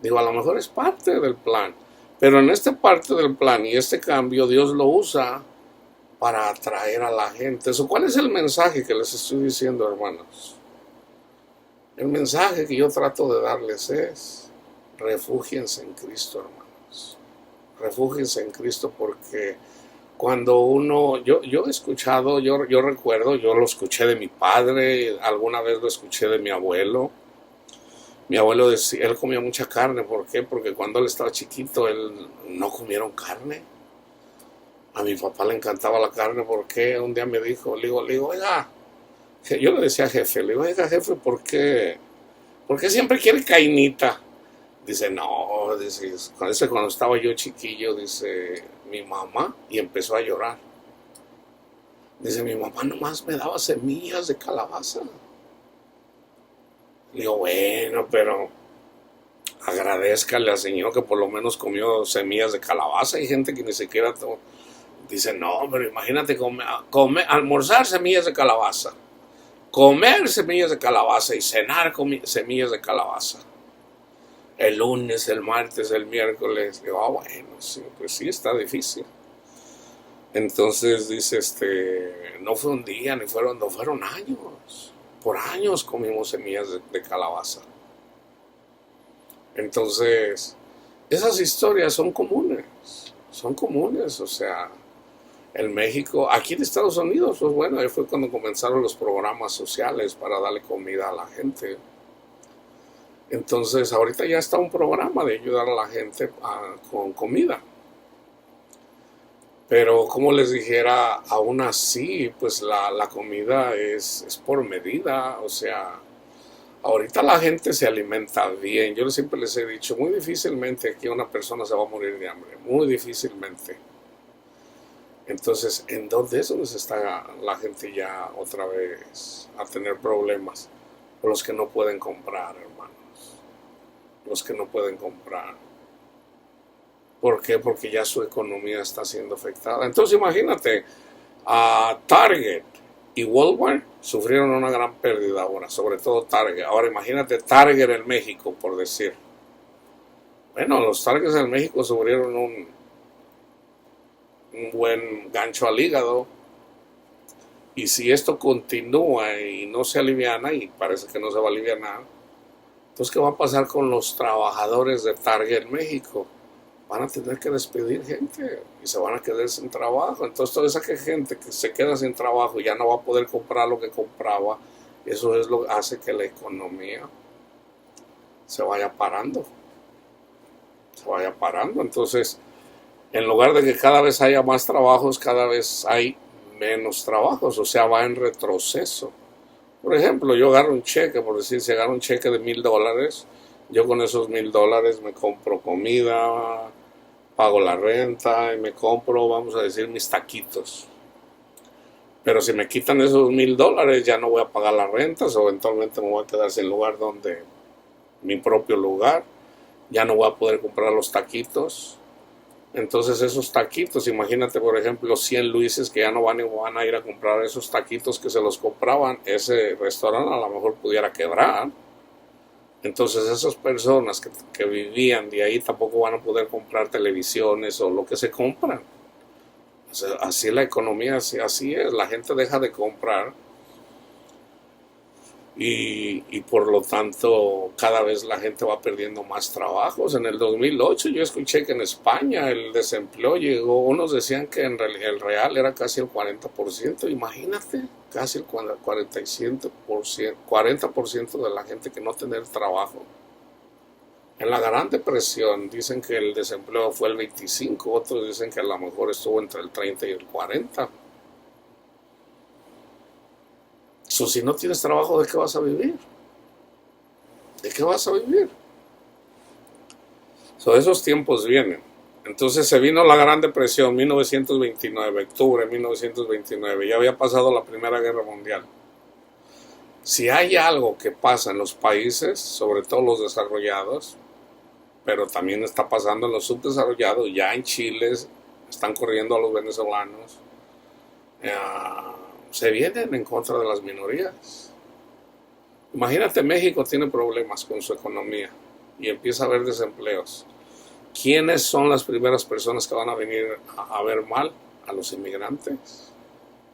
digo, a lo mejor es parte del plan, pero en esta parte del plan y este cambio, Dios lo usa para atraer a la gente. ¿Cuál es el mensaje que les estoy diciendo, hermanos? El mensaje que yo trato de darles es: refúgiense en Cristo, hermanos. Refúgiense en Cristo, porque cuando uno, yo he escuchado, yo recuerdo, yo lo escuché de mi padre, alguna vez lo escuché de mi abuelo. Mi abuelo decía, él comía mucha carne. ¿Por qué? Porque cuando él estaba chiquito, él no comieron carne. A mi papá le encantaba la carne. ¿Por qué? Un día me dijo, le digo, oiga, yo le decía jefe, le digo, oiga, jefe, ¿por qué siempre quiere cainita? Dice, no, dice, cuando estaba yo chiquillo, dice, mi mamá, y empezó a llorar. Dice, mi mamá nomás me daba semillas de calabaza. Le digo, bueno, pero agradézcale al Señor que por lo menos comió semillas de calabaza. Hay gente que ni siquiera dice, no, pero imagínate almorzar semillas de calabaza, comer semillas de calabaza y cenar semillas de calabaza. El lunes, el martes, el miércoles. Digo, bueno, sí, pues sí, está difícil. Entonces dice, no fue un día, no fueron años. Por años comimos semillas de calabaza. Entonces, esas historias son comunes, o sea, en México, aquí en Estados Unidos, pues bueno, ahí fue cuando comenzaron los programas sociales para darle comida a la gente. Entonces, ahorita ya está un programa de ayudar a la gente con comida. Pero, como les dijera, aún así, pues la comida es por medida. O sea, ahorita la gente se alimenta bien. Yo siempre les he dicho, muy difícilmente aquí una persona se va a morir de hambre. Muy difícilmente. Entonces, ¿en dónde es donde se está la gente ya otra vez a tener problemas? Los que no pueden comprar, hermanos. Los que no pueden comprar. ¿Por qué? Porque ya su economía está siendo afectada. Entonces imagínate, Target y Walmart sufrieron una gran pérdida ahora, sobre todo Target. Ahora imagínate Target en México, por decir. Bueno, los Targets en México sufrieron un buen gancho al hígado. Y si esto continúa y no se aliviana, y parece que no se va a alivianar, entonces ¿qué va a pasar con los trabajadores de Target en México? Van a tener que despedir gente y se van a quedar sin trabajo. Entonces toda esa gente que se queda sin trabajo ya no va a poder comprar lo que compraba. Eso es lo que hace que la economía se vaya parando. Se vaya parando. Entonces, en lugar de que cada vez haya más trabajos, cada vez hay menos trabajos. O sea, va en retroceso. Por ejemplo, yo agarro un cheque, por decir, si agarro un cheque de $1,000, yo con esos $1,000 me compro comida, pago la renta y me compro, vamos a decir, mis taquitos. Pero si me quitan esos $1,000, ya no voy a pagar las rentas, o eventualmente me voy a quedar sin lugar donde, mi propio lugar, ya no voy a poder comprar los taquitos. Entonces esos taquitos, imagínate por ejemplo 100 Luises que ya no van a ir a comprar esos taquitos que se los compraban, ese restaurante a lo mejor pudiera quebrar. Entonces esas personas que vivían de ahí tampoco van a poder comprar televisiones o lo que se compran. O sea, así la economía, así es, la gente deja de comprar y por lo tanto cada vez la gente va perdiendo más trabajos. En el 2008 yo escuché que en España el desempleo llegó, unos decían que en el real era casi el 40%, imagínate, casi el 40% de la gente que no tener trabajo. En la Gran Depresión dicen que el desempleo fue el 25%, otros dicen que a lo mejor estuvo entre el 30 y el 40%. Si no tienes trabajo, ¿de qué vas a vivir? ¿De qué vas a vivir? Esos tiempos vienen. Entonces se vino la Gran Depresión, 1929, octubre de 1929. Ya había pasado la Primera Guerra Mundial. Si hay algo que pasa en los países, sobre todo los desarrollados, pero también está pasando en los subdesarrollados, ya en Chile están corriendo a los venezolanos, se vienen en contra de las minorías. Imagínate, México tiene problemas con su economía y empieza a haber desempleos. ¿Quiénes son las primeras personas que van a venir a ver mal? A los inmigrantes.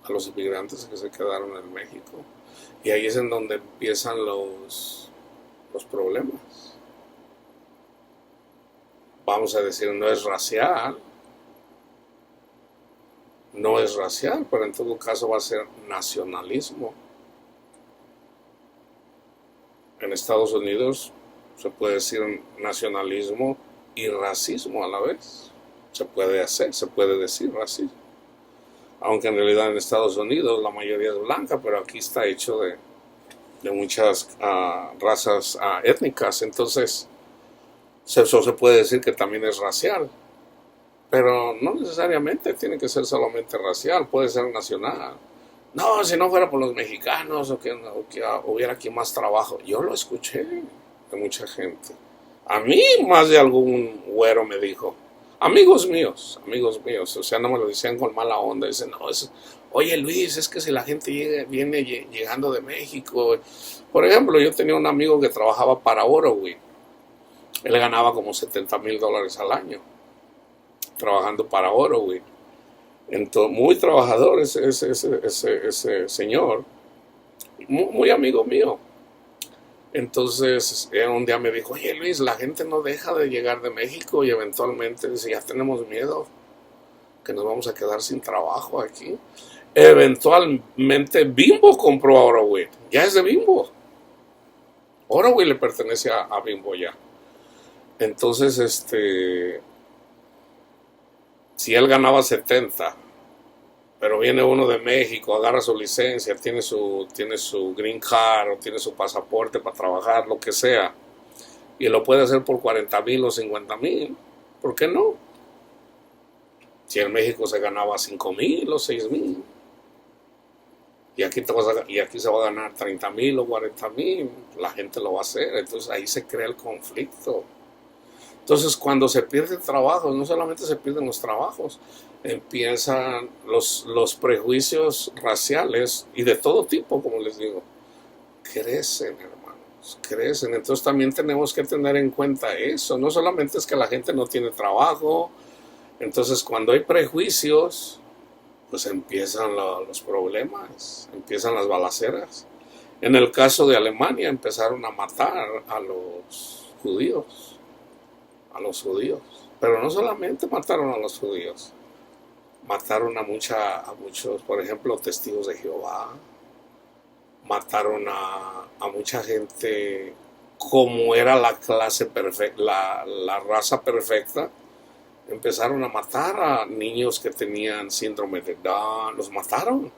A los inmigrantes que se quedaron en México. Y ahí es en donde empiezan los problemas. Vamos a decir, no es racial, pero en todo caso va a ser nacionalismo. En Estados Unidos se puede decir nacionalismo y racismo a la vez. Se puede decir racismo. Aunque en realidad en Estados Unidos la mayoría es blanca, pero aquí está hecho de muchas razas étnicas. Entonces, eso se puede decir que también es racial. Pero no necesariamente tiene que ser solamente racial, puede ser nacional. No, si no fuera por los mexicanos o que hubiera aquí más trabajo. Yo lo escuché de mucha gente. A mí más de algún güero me dijo, amigos míos, o sea, no me lo decían con mala onda. Dicen, no, oye Luis, es que si la gente viene llegando de México. Por ejemplo, yo tenía un amigo que trabajaba para Orowin. Él ganaba como $70,000 al año trabajando para Orowin. Entonces, muy trabajador ese señor, muy amigo mío. Entonces, un día me dijo, oye Luis, la gente no deja de llegar de México y eventualmente, si ya tenemos miedo, que nos vamos a quedar sin trabajo aquí. Eventualmente, Bimbo compró a Orowin, ya es de Bimbo. Orowin le pertenece a Bimbo ya. Entonces, si él ganaba 70, pero viene uno de México, agarra su licencia, tiene su green card o tiene su pasaporte para trabajar, lo que sea, y lo puede hacer por 40,000 o 50,000, ¿por qué no? Si en México se ganaba 5,000 o 6,000, y aquí se va a ganar 30,000 o 40,000, la gente lo va a hacer. Entonces ahí se crea el conflicto. Entonces, cuando se pierden trabajos, no solamente se pierden los trabajos, empiezan los prejuicios raciales y de todo tipo, como les digo, crecen, hermanos, crecen. Entonces también tenemos que tener en cuenta eso. No solamente es que la gente no tiene trabajo. Entonces, cuando hay prejuicios, pues empiezan los problemas, empiezan las balaceras. En el caso de Alemania empezaron a matar a los judíos, pero no solamente mataron a los judíos, mataron a muchos, por ejemplo, testigos de Jehová, mataron a mucha gente como era la clase perfecta, la raza perfecta. Empezaron a matar a niños que tenían síndrome de Down, los mataron,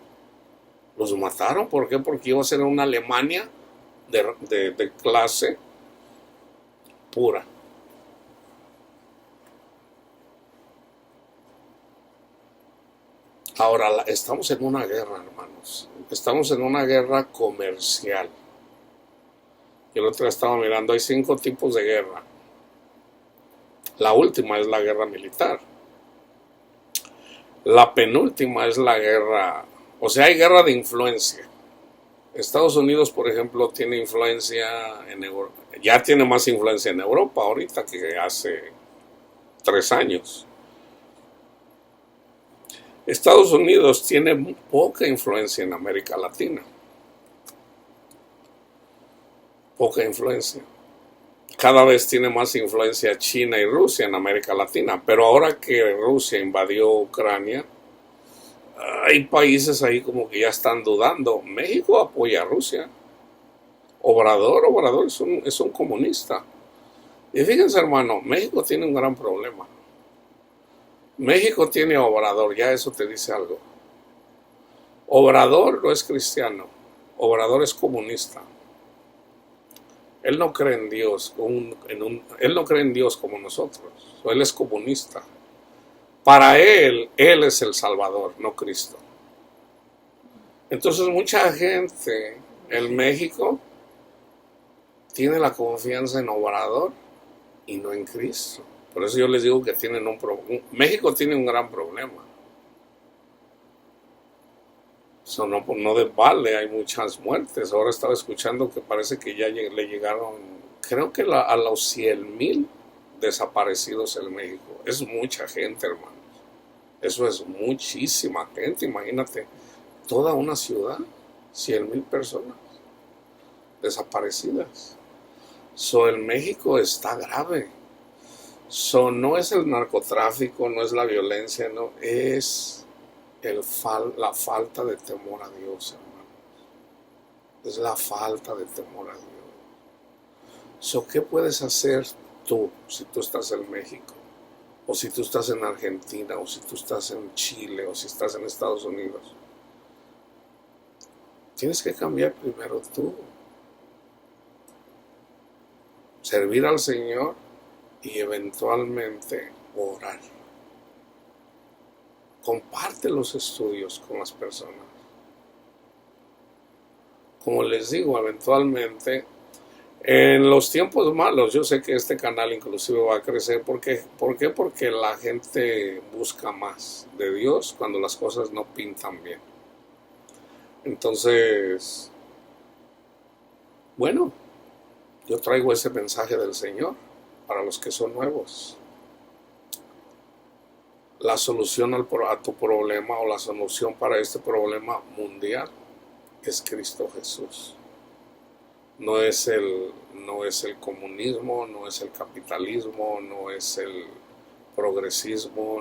¿por qué? Porque iba a ser una Alemania de clase pura. Ahora, estamos en una guerra, hermanos, estamos en una guerra comercial. Yo el otro día estaba mirando, hay 5 tipos de guerra. La última es la guerra militar. La penúltima es la guerra, o sea, hay guerra de influencia. Estados Unidos, por ejemplo, tiene influencia en Europa, ya tiene más influencia en Europa ahorita que hace 3 años. Estados Unidos tiene poca influencia en América Latina, poca influencia. Cada vez tiene más influencia China y Rusia en América Latina, pero ahora que Rusia invadió Ucrania, hay países ahí como que ya están dudando. México apoya a Rusia. Obrador es un comunista. Y fíjense, hermano, México tiene un gran problema. México tiene a Obrador, ya eso te dice algo. Obrador no es cristiano, Obrador es comunista. Él no cree en Dios, él no cree en Dios como nosotros, él es comunista. Para él es el Salvador, no Cristo. Entonces mucha gente en México tiene la confianza en Obrador y no en Cristo. Por eso yo les digo que tienen México tiene un gran problema. Eso no desvale, hay muchas muertes. Ahora estaba escuchando que parece que ya le llegaron, creo que a los 100,000 desaparecidos en México. Es mucha gente, hermanos. Eso es muchísima gente. Imagínate, toda una ciudad, 100,000 personas desaparecidas. En México está grave. No es el narcotráfico, no es la violencia, no, es la falta de temor a Dios, hermano. Es la falta de temor a Dios. ¿Qué puedes hacer tú si tú estás en México? O si tú estás en Argentina, o si tú estás en Chile, o si estás en Estados Unidos. Tienes que cambiar primero tú. Servir al Señor y eventualmente orar. Comparte los estudios con las personas. Como les digo, eventualmente, en los tiempos malos, yo sé que este canal inclusive va a crecer. ¿Por qué? Porque la gente busca más de Dios cuando las cosas no pintan bien. Entonces, bueno, yo traigo ese mensaje del Señor para los que son nuevos. La solución a tu problema o la solución para este problema mundial es Cristo Jesús. No es el comunismo, no es el capitalismo, no es el progresismo,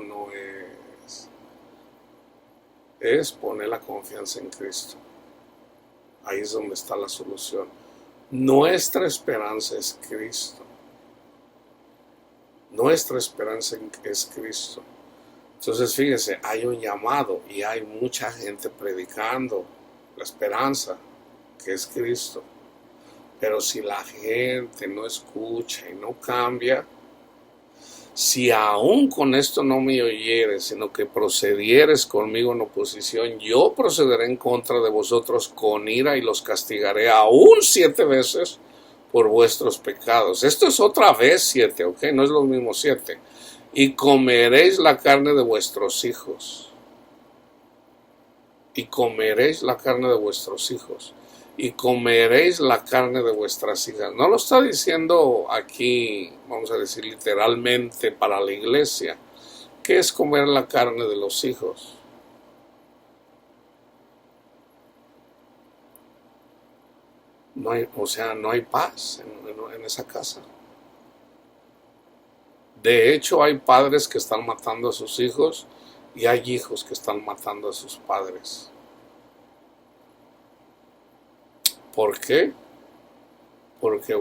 es poner la confianza en Cristo. Ahí es donde está la solución. Nuestra esperanza es Cristo. Nuestra esperanza es Cristo. Entonces fíjese, hay un llamado y hay mucha gente predicando la esperanza que es Cristo. Pero si la gente no escucha y no cambia, si aún con esto no me oyeres, sino que procedieres conmigo en oposición, yo procederé en contra de vosotros con ira y los castigaré aún 7 veces por vuestros pecados. Esto es otra vez 7, ¿ok? No es lo mismo 7. Y comeréis la carne de vuestros hijos. Y comeréis la carne de vuestros hijos. Y comeréis la carne de vuestras hijas. No lo está diciendo aquí, vamos a decir literalmente para la iglesia. ¿Qué es comer la carne de los hijos? No hay, o sea, no hay paz en esa casa. De hecho, hay padres que están matando a sus hijos y hay hijos que están matando a sus padres. ¿Por qué? Porque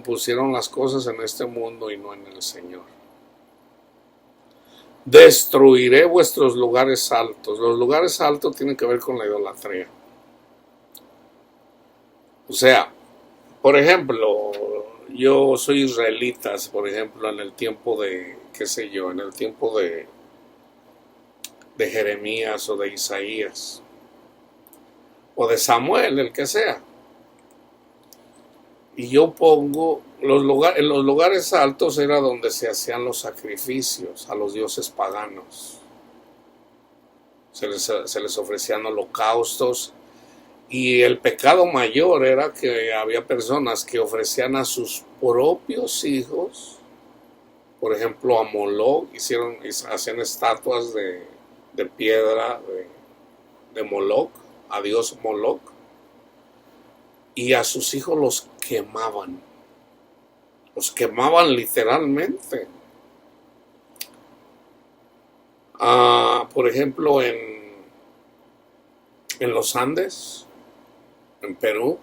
pusieron las cosas en este mundo y no en el Señor. Destruiré vuestros lugares altos. Los lugares altos tienen que ver con la idolatría. O sea, por ejemplo, yo soy israelita, por ejemplo, en el tiempo de, qué sé yo, en el tiempo de Jeremías o de Isaías o de Samuel, el que sea. Y yo pongo, en los lugares altos era donde se hacían los sacrificios a los dioses paganos. Se les ofrecían holocaustos. Y el pecado mayor era que había personas que ofrecían a sus propios hijos, por ejemplo a Moloch, hacían estatuas de piedra de Moloch, a Dios Moloch, y a sus hijos los quemaban literalmente. Por ejemplo, en los Andes, en Perú,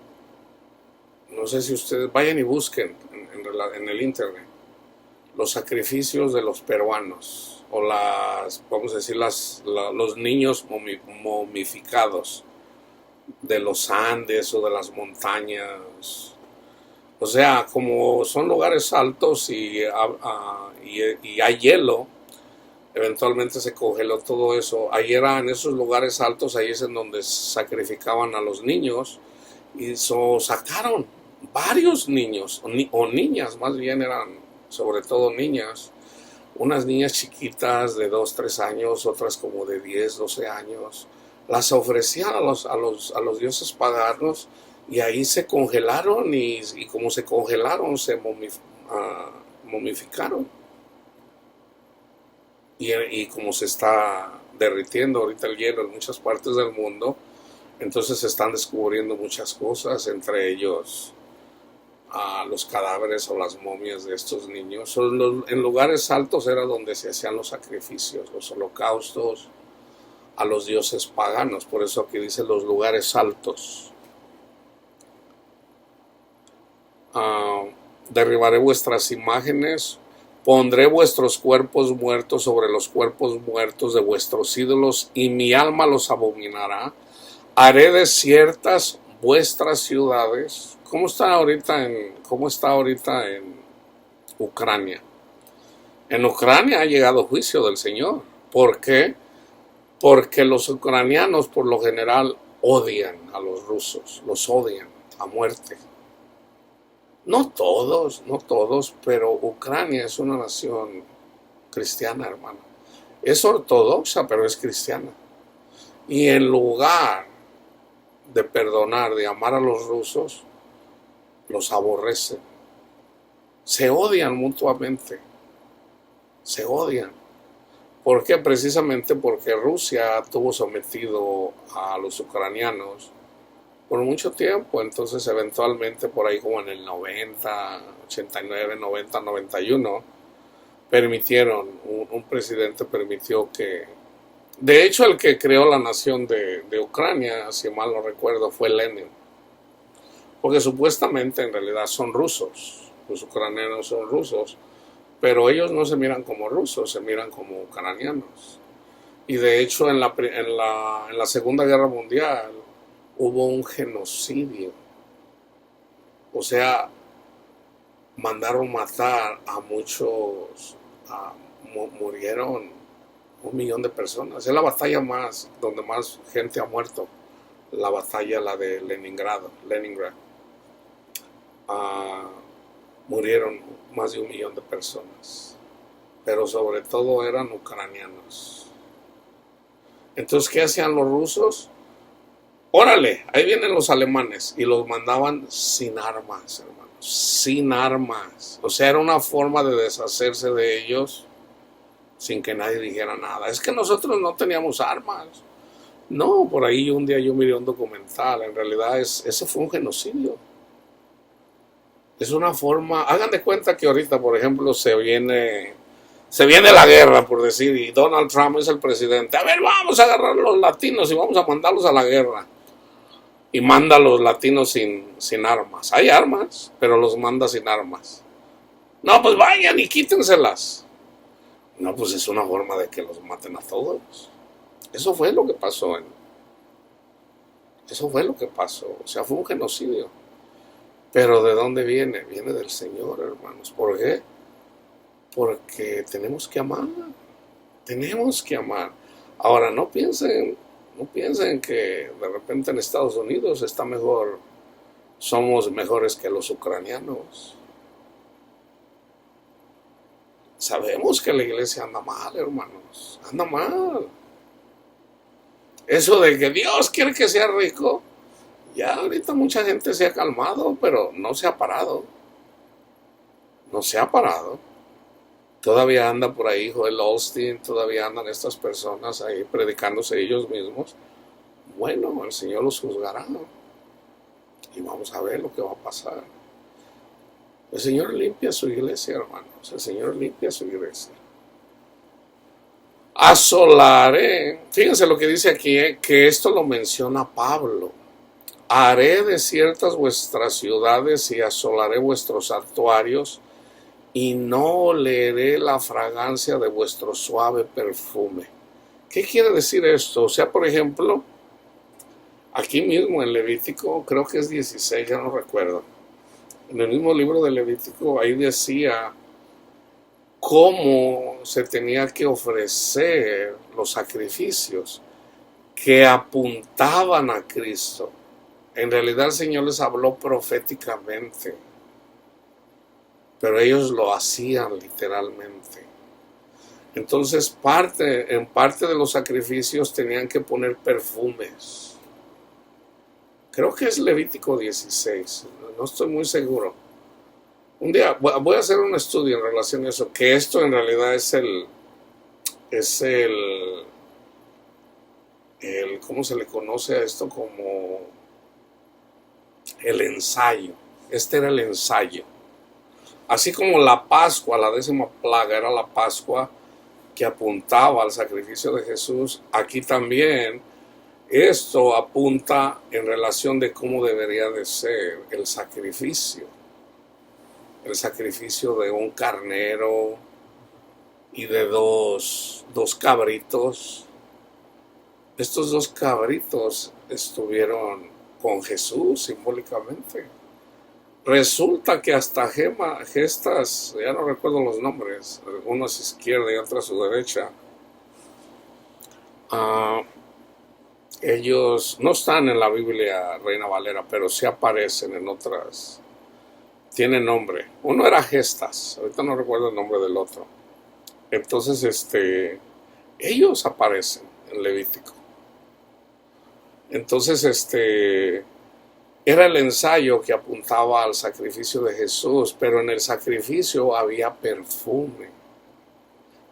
no sé si ustedes vayan y busquen en el internet los sacrificios de los peruanos o vamos a decir, los niños momificados de los Andes o de las montañas. O sea, como son lugares altos y hay hielo, eventualmente se congeló todo eso. Ahí era en esos lugares altos, ahí es en donde sacrificaban a los niños y sacaron varios niños o niñas, más bien eran sobre todo niñas, unas niñas chiquitas de 2, 3 años, otras como de 10, 12 años, las ofrecían a los dioses paganos y ahí se congelaron y como se congelaron se momificaron. Y como se está derritiendo ahorita el hielo en muchas partes del mundo, entonces se están descubriendo muchas cosas, entre ellos los cadáveres o las momias de estos niños. En lugares altos era donde se hacían los sacrificios, los holocaustos a los dioses paganos. Por eso aquí dice los lugares altos. Derribaré vuestras imágenes, pondré vuestros cuerpos muertos sobre los cuerpos muertos de vuestros ídolos, y mi alma los abominará. Haré desiertas vuestras ciudades. ¿Cómo está ahorita en Ucrania? En Ucrania ha llegado juicio del Señor. ¿Por qué? Porque los ucranianos por lo general odian a los rusos, los odian a muerte. No todos, pero Ucrania es una nación cristiana, hermano. Es ortodoxa, pero es cristiana. Y en lugar de perdonar, de amar a los rusos, los aborrecen. Se odian mutuamente. Se odian. ¿Por qué? Precisamente porque Rusia tuvo sometido a los ucranianos por mucho tiempo. Entonces eventualmente por ahí como en el 90, 89, 90, 91 permitieron, un presidente permitió que, de hecho el que creó la nación de Ucrania, si mal no recuerdo, fue Lenin, porque supuestamente en realidad son rusos, los ucranianos son rusos, pero ellos no se miran como rusos, se miran como ucranianos. Y de hecho en la Segunda Guerra Mundial hubo un genocidio. O sea, mandaron matar a muchos, murieron 1 millón de personas. Es la batalla donde más gente ha muerto. La batalla, la de Leningrad. Murieron más de 1 millón de personas. Pero sobre todo eran ucranianos. Entonces, ¿qué hacían los rusos? Órale, ahí vienen los alemanes, y los mandaban sin armas, hermanos, sin armas. O sea, era una forma de deshacerse de ellos sin que nadie dijera nada. Es que nosotros no teníamos armas. No, por ahí un día yo miré un documental, en realidad ese fue un genocidio. Es una forma, hagan de cuenta que ahorita, por ejemplo, se viene la guerra, por decir, y Donald Trump es el presidente. A ver, vamos a agarrar a los latinos y vamos a mandarlos a la guerra. Y manda a los latinos sin armas. Hay armas, pero los manda sin armas. No, pues vayan y quítenselas. No, pues es una forma de que los maten a todos. Eso fue lo que pasó. Eso fue lo que pasó. O sea, fue un genocidio. Pero ¿de dónde viene? Viene del Señor, hermanos. ¿Por qué? Porque tenemos que amar. Tenemos que amar. Ahora, no piensen que de repente en Estados Unidos está mejor, somos mejores que los ucranianos. Sabemos que la iglesia anda mal, hermanos. Anda mal. Eso de que Dios quiere que sea rico, ya ahorita mucha gente se ha calmado, pero no se ha parado. No se ha parado. Todavía anda por ahí Joel Osteen, todavía andan estas personas ahí predicándose ellos mismos. Bueno, el Señor los juzgará y vamos a ver lo que va a pasar. El Señor limpia su iglesia, hermanos. El Señor limpia su iglesia. Asolaré. Fíjense lo que dice aquí, que esto lo menciona Pablo. Haré desiertas vuestras ciudades y asolaré vuestros santuarios y no oleré la fragancia de vuestro suave perfume. ¿Qué quiere decir esto? O sea, por ejemplo, aquí mismo en Levítico, creo que es 16, ya no recuerdo. En el mismo libro de Levítico, ahí decía cómo se tenía que ofrecer los sacrificios que apuntaban a Cristo. En realidad el Señor les habló proféticamente, pero ellos lo hacían literalmente. Entonces en parte de los sacrificios tenían que poner perfumes. Creo que es Levítico 16, no estoy muy seguro. Un día voy a hacer un estudio en relación a eso, que esto en realidad es ¿cómo se le conoce a esto? Como el ensayo. Este era el ensayo. Así como la Pascua, la 10ª plaga era la Pascua que apuntaba al sacrificio de Jesús, aquí también esto apunta en relación de cómo debería de ser el sacrificio. El sacrificio de un carnero y de dos cabritos. Estos 2 cabritos estuvieron con Jesús simbólicamente. Resulta que hasta gestas, ya no recuerdo los nombres, uno a su izquierda y otro a su derecha, ellos no están en la Biblia Reina Valera, pero sí aparecen en otras. Tienen nombre. Uno era Gestas, ahorita no recuerdo el nombre del otro. Entonces, ellos aparecen en Levítico. Entonces, era el ensayo que apuntaba al sacrificio de Jesús, pero en el sacrificio había perfume.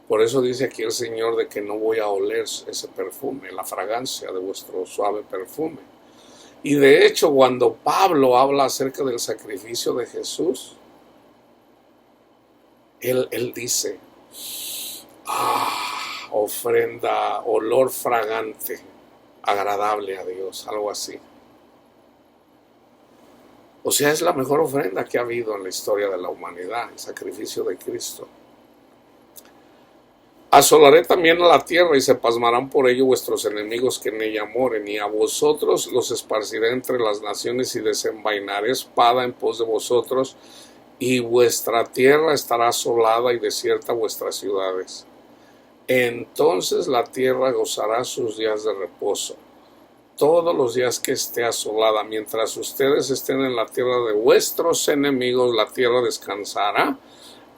Por eso dice aquí el Señor de que no voy a oler ese perfume, la fragancia de vuestro suave perfume. Y de hecho, cuando Pablo habla acerca del sacrificio de Jesús, él dice, ofrenda, olor fragante, agradable a Dios, algo así. O sea, es la mejor ofrenda que ha habido en la historia de la humanidad, el sacrificio de Cristo. Asolaré también a la tierra y se pasmarán por ello vuestros enemigos que en ella moren, y a vosotros los esparciré entre las naciones y desenvainaré espada en pos de vosotros, y vuestra tierra estará asolada y desierta vuestras ciudades. Entonces la tierra gozará sus días de reposo. Todos los días que esté asolada, mientras ustedes estén en la tierra de vuestros enemigos, la tierra descansará,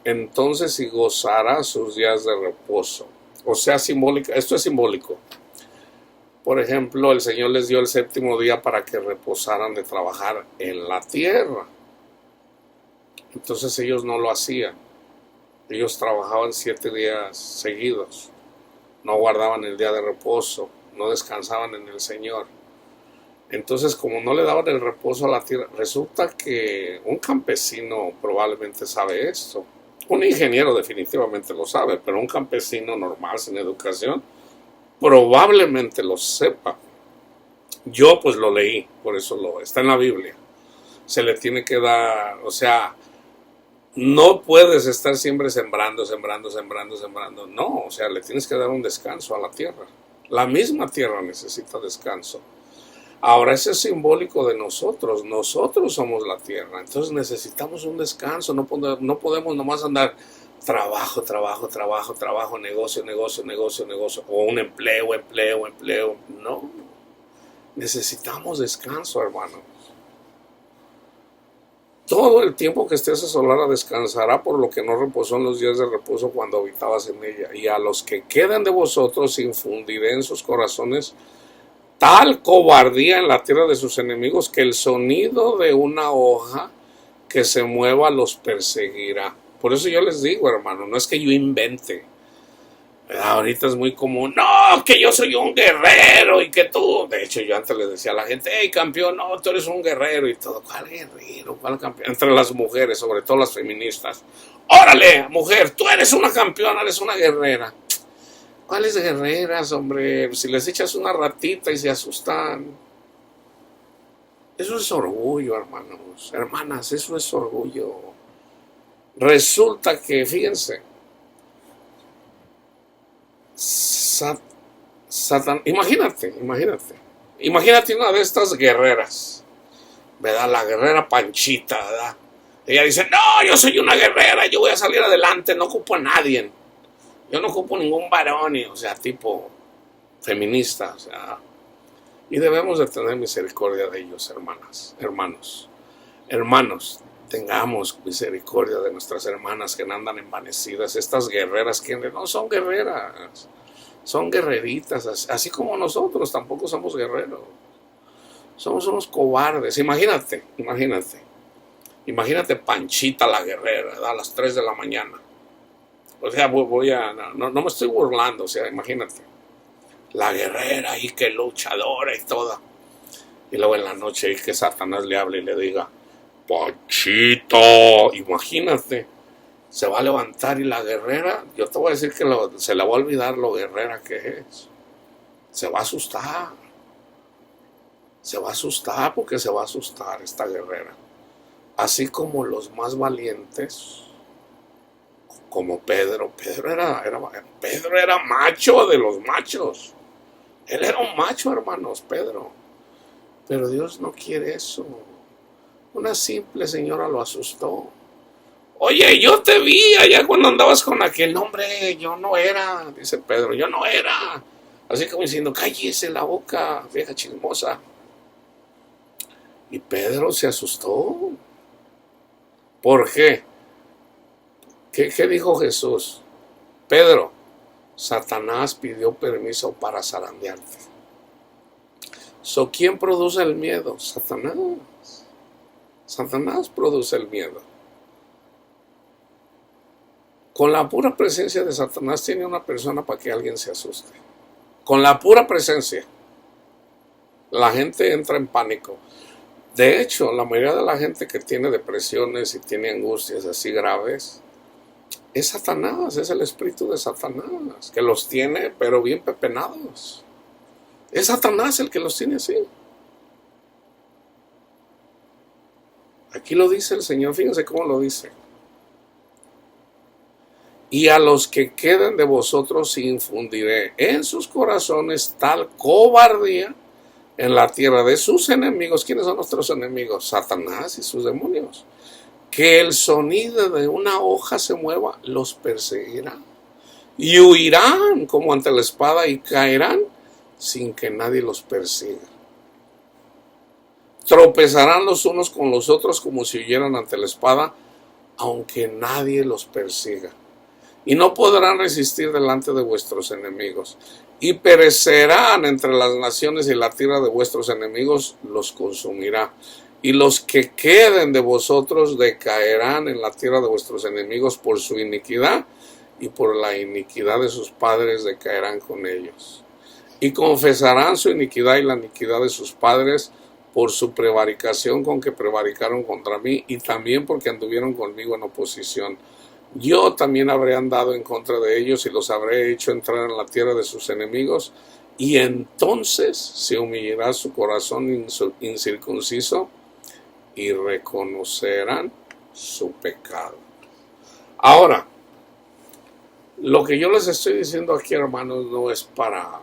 entonces y gozará sus días de reposo. O sea, simbólica, esto es simbólico. Por ejemplo, el Señor les dio el 7º día para que reposaran de trabajar en la tierra. Entonces ellos no lo hacían. Ellos trabajaban 7 días seguidos. No guardaban el día de reposo. no descansaban en el Señor. Entonces, como no le daban el reposo a la tierra, resulta que un campesino probablemente sabe esto. Un ingeniero definitivamente lo sabe, pero un campesino normal, sin educación, probablemente lo sepa. Yo pues lo leí, por eso está en la Biblia. Se le tiene que dar, o sea, no puedes estar siempre sembrando. No, o sea, le tienes que dar un descanso a la tierra. La misma tierra necesita descanso. Ahora, ese es simbólico de nosotros. Nosotros somos la tierra. Entonces necesitamos un descanso. No podemos nomás andar trabajo, negocio. O un empleo. No. Necesitamos descanso, hermano. Todo el tiempo que estés asolada descansará, por lo que no reposó en los días de reposo cuando habitabas en ella. Y a los que quedan de vosotros infundiré en sus corazones tal cobardía en la tierra de sus enemigos, que el sonido de una hoja que se mueva los perseguirá. Por eso yo les digo, hermano, no es que yo invente. Ahorita es muy común, no, que yo soy un guerrero y que tú, de hecho yo antes le decía a la gente, hey campeón, no, tú eres un guerrero y todo. ¿Cuál guerrero? ¿Cuál campeón? Entre las mujeres, sobre todo las feministas, órale mujer, tú eres una campeona, eres una guerrera. ¿Cuáles guerreras, hombre? Si les echas una ratita y se asustan. Eso es orgullo, hermanos, hermanas, eso es orgullo. Resulta que, fíjense, imagínate una de estas guerreras, ¿verdad? La guerrera Panchita, ¿verdad? Ella dice, no, yo soy una guerrera, yo voy a salir adelante, no ocupo a nadie. Yo no ocupo ningún varón, o sea, tipo feminista, o sea. Y debemos de tener misericordia de ellos, hermanos, tengamos misericordia de nuestras hermanas que andan envanecidas, estas guerreras que no son guerreras, son guerreritas, así como nosotros tampoco somos guerreros, somos unos cobardes. Imagínate Panchita la guerrera, ¿verdad? A las 3 de la mañana. O sea, no me estoy burlando, o sea, imagínate. La guerrera y que luchadora y toda. Y luego en la noche y que Satanás le hable y le diga, Panchito, imagínate, se va a levantar y la guerrera, yo te voy a decir que se le va a olvidar lo guerrera que es. Se va a asustar porque se va a asustar esta guerrera. Así como los más valientes, como Pedro era macho de los machos. Él era un macho, hermanos, Pedro. Pero Dios no quiere eso. Una simple señora lo asustó. Oye, yo te vi allá cuando andabas con aquel hombre. Yo no era, dice Pedro, yo no era. Así como diciendo, cállese la boca, vieja chismosa. Y Pedro se asustó. ¿Por qué? ¿Qué dijo Jesús? Pedro, Satanás pidió permiso para zarandearte. ¿Quién produce el miedo? Satanás. Satanás produce el miedo. Con la pura presencia de Satanás tiene una persona para que alguien se asuste. Con la pura presencia. La gente entra en pánico. De hecho, la mayoría de la gente que tiene depresiones y tiene angustias así graves, es Satanás, es el espíritu de Satanás, que los tiene pero bien pepenados. Es Satanás el que los tiene así. Aquí lo dice el Señor, fíjense cómo lo dice. Y a los que queden de vosotros infundiré en sus corazones tal cobardía en la tierra de sus enemigos. ¿Quiénes son nuestros enemigos? Satanás y sus demonios. Que el sonido de una hoja se mueva, los perseguirá. Y huirán como ante la espada y caerán sin que nadie los persiga. Tropezarán los unos con los otros como si huyeran ante la espada, aunque nadie los persiga. Y no podrán resistir delante de vuestros enemigos. Y perecerán entre las naciones, y la tierra de vuestros enemigos los consumirá. Y los que queden de vosotros decaerán en la tierra de vuestros enemigos por su iniquidad, y por la iniquidad de sus padres decaerán con ellos. y confesarán su iniquidad y la iniquidad de sus padres por su prevaricación con que prevaricaron contra mí, y también porque anduvieron conmigo en oposición. Yo también habré andado en contra de ellos y los habré hecho entrar en la tierra de sus enemigos, y entonces se humillará su corazón incircunciso y reconocerán su pecado. Ahora, lo que yo les estoy diciendo aquí, hermanos, no es para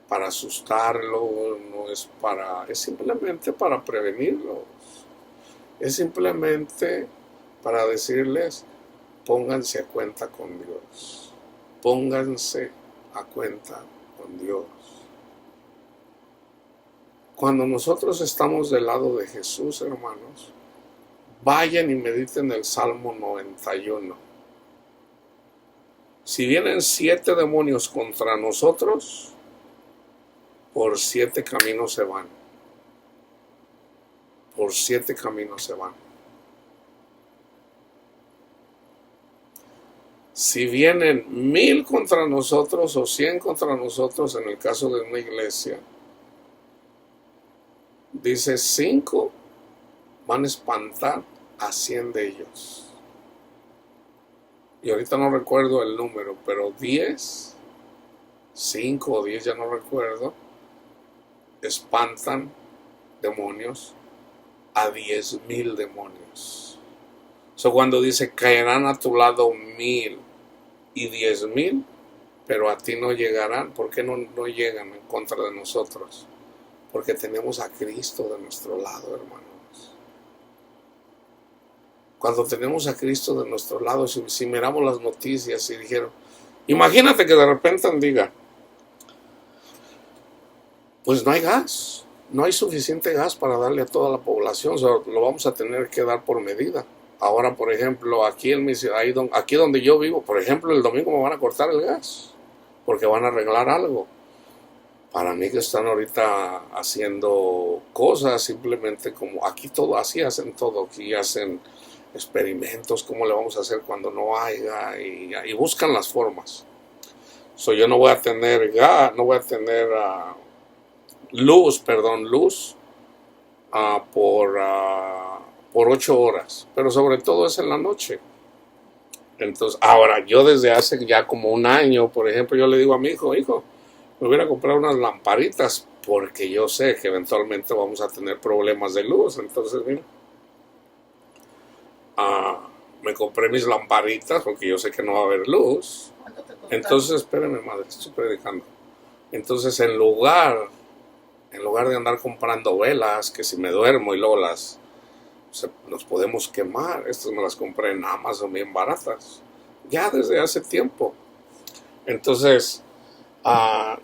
asustarlos, no es es simplemente para prevenirlos. Es simplemente para decirles, pónganse a cuenta con Dios. Pónganse a cuenta con Dios. Cuando nosotros estamos del lado de Jesús, hermanos, vayan y mediten el Salmo 91. Si vienen 7 demonios contra nosotros, por 7 caminos se van. Por 7 caminos se van. Si vienen 1000 contra nosotros o 100 contra nosotros, en el caso de una iglesia, dice 5 van a espantar a 100 de ellos. Y ahorita no recuerdo el número, pero 10, 5 o 10, ya no recuerdo, espantan demonios a 10,000 demonios. Cuando dice caerán a tu lado 1000 y 10,000, pero a ti no llegarán. ¿Por qué no llegan en contra de nosotros? Porque tenemos a Cristo de nuestro lado, hermanos. Cuando tenemos a Cristo de nuestro lado, si miramos las noticias y dijeron, imagínate que de repente diga, pues no hay gas, no hay suficiente gas para darle a toda la población, lo vamos a tener que dar por medida. Ahora, por ejemplo, aquí en mi ciudad, aquí donde yo vivo, por ejemplo, el domingo me van a cortar el gas, porque van a arreglar algo. Para mí que están ahorita haciendo cosas simplemente como, aquí todo, así hacen todo, aquí hacen experimentos, cómo le vamos a hacer cuando no haya, y buscan las formas. Yo no voy a tener gas, no voy a tener luz por 8 horas, pero sobre todo es en la noche. Entonces, ahora, yo desde hace ya como un año, por ejemplo, yo le digo a mi hijo, me voy a comprar unas lamparitas, porque yo sé que eventualmente vamos a tener problemas de luz. Entonces, mira, me compré mis lamparitas, porque yo sé que no va a haber luz. Entonces, espérenme, madre, estoy predicando. Entonces, en lugar de andar comprando velas, que si me duermo y luego nos podemos quemar, estas me las compré en Amazon bien baratas, ya desde hace tiempo. Entonces,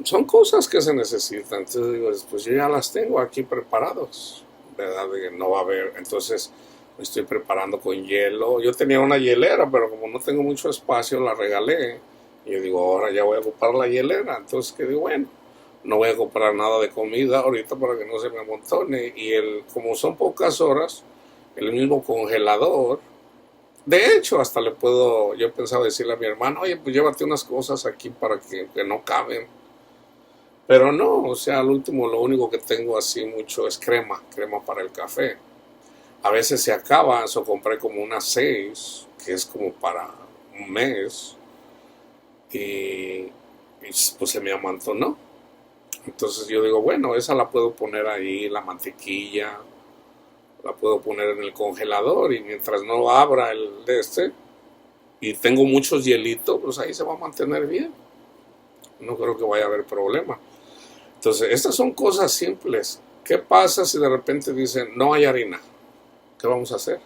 son cosas que se necesitan. Entonces digo, pues yo ya las tengo aquí preparados, ¿verdad? De que no va a haber. Entonces me estoy preparando con hielo. Yo tenía una hielera, pero como no tengo mucho espacio, la regalé. Y yo digo, ahora ya voy a ocupar la hielera. Entonces que digo, bueno, no voy a comprar nada de comida ahorita para que no se me amontone. Y como son pocas horas, el mismo congelador. De hecho, hasta yo he pensado decirle a mi hermano, oye, pues llévate unas cosas aquí para que no caben. Pero no, al último lo único que tengo así mucho es crema para el café. A veces se acaba, compré como unas 6, que es como para un mes, y pues se me amontonó. Entonces yo digo, bueno, esa la puedo poner ahí, la mantequilla, la puedo poner en el congelador, y mientras no abra y tengo muchos hielitos, pues ahí se va a mantener bien. No creo que vaya a haber problema. Entonces, estas son cosas simples. ¿Qué pasa si de repente dicen, no hay harina? ¿Qué vamos a hacer?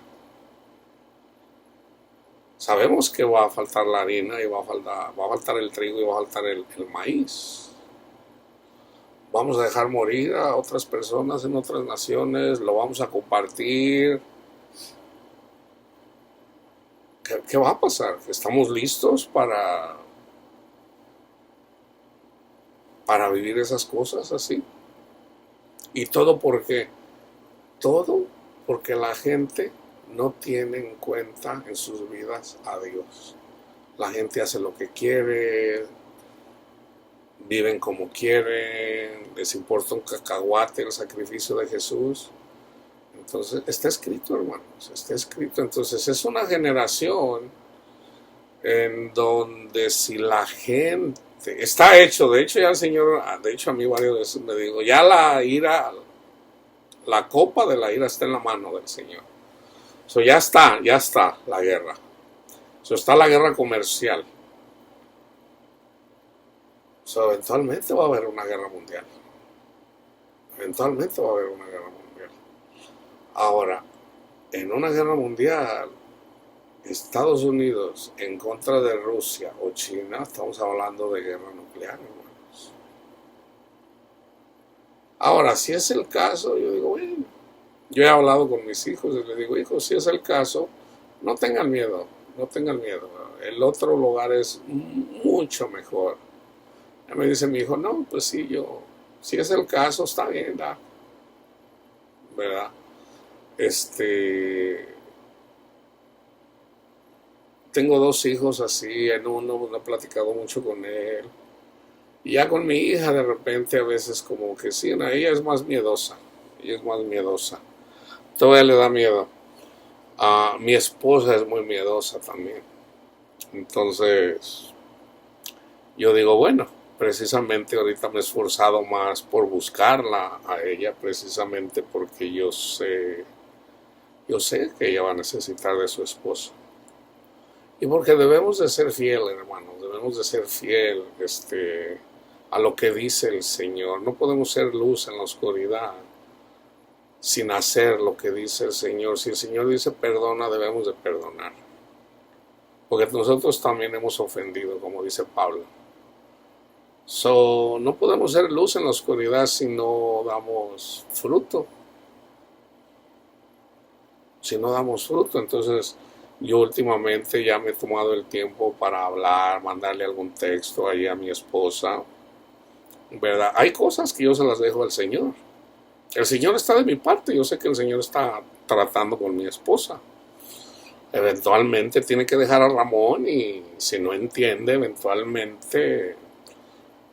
Sabemos que va a faltar la harina, y va a faltar el trigo, y va a faltar el maíz. Vamos a dejar morir a otras personas en otras naciones, lo vamos a compartir. ¿Qué va a pasar? ¿Estamos listos para vivir esas cosas así? ¿Y todo por qué? Todo porque la gente no tiene en cuenta en sus vidas a Dios. La gente hace lo que quiere, viven como quieren, les importa un cacahuate el sacrificio de Jesús. Entonces, está escrito, hermanos, está escrito. Entonces, es una generación en donde si la gente, está hecho, de hecho ya el Señor, de hecho a mí varias veces me dijo, ya la ira, la copa de la ira está en la mano del Señor. So, ya está la guerra. So, está la guerra comercial. So, eventualmente va a haber una guerra mundial. Eventualmente va a haber una guerra mundial. Ahora, en una guerra mundial, Estados Unidos en contra de Rusia o China, estamos hablando de guerra nuclear, hermanos. Ahora, si es el caso, yo digo, bueno, yo he hablado con mis hijos y les digo, hijos, si es el caso, no tengan miedo, no tengan miedo. El otro lugar es mucho mejor. Ya me dice mi hijo, no, pues sí, si es el caso, está bien, ¿verdad? Tengo dos hijos así, en uno no he platicado mucho con él. Y ya con mi hija de repente a veces como que sí, no, ella es más miedosa. Ella es más miedosa. Todavía le da miedo. Mi esposa es muy miedosa también. Entonces, yo digo, bueno, precisamente ahorita me he esforzado más por buscarla a ella, precisamente porque yo sé que ella va a necesitar de su esposo. Y porque debemos de ser fieles, hermanos, debemos de ser fiel, a lo que dice el Señor. No podemos ser luz en la oscuridad sin hacer lo que dice el Señor. Si el Señor dice perdona, debemos de perdonar. Porque nosotros también hemos ofendido, como dice Pablo. So, no podemos ser luz en la oscuridad si no damos fruto. Si no damos fruto, entonces yo últimamente ya me he tomado el tiempo para hablar, mandarle algún texto ahí a mi esposa, ¿verdad? Hay cosas que yo se las dejo al Señor. El Señor está de mi parte, yo sé que el Señor está tratando con mi esposa. Eventualmente tiene que dejar a Ramón y si no entiende, eventualmente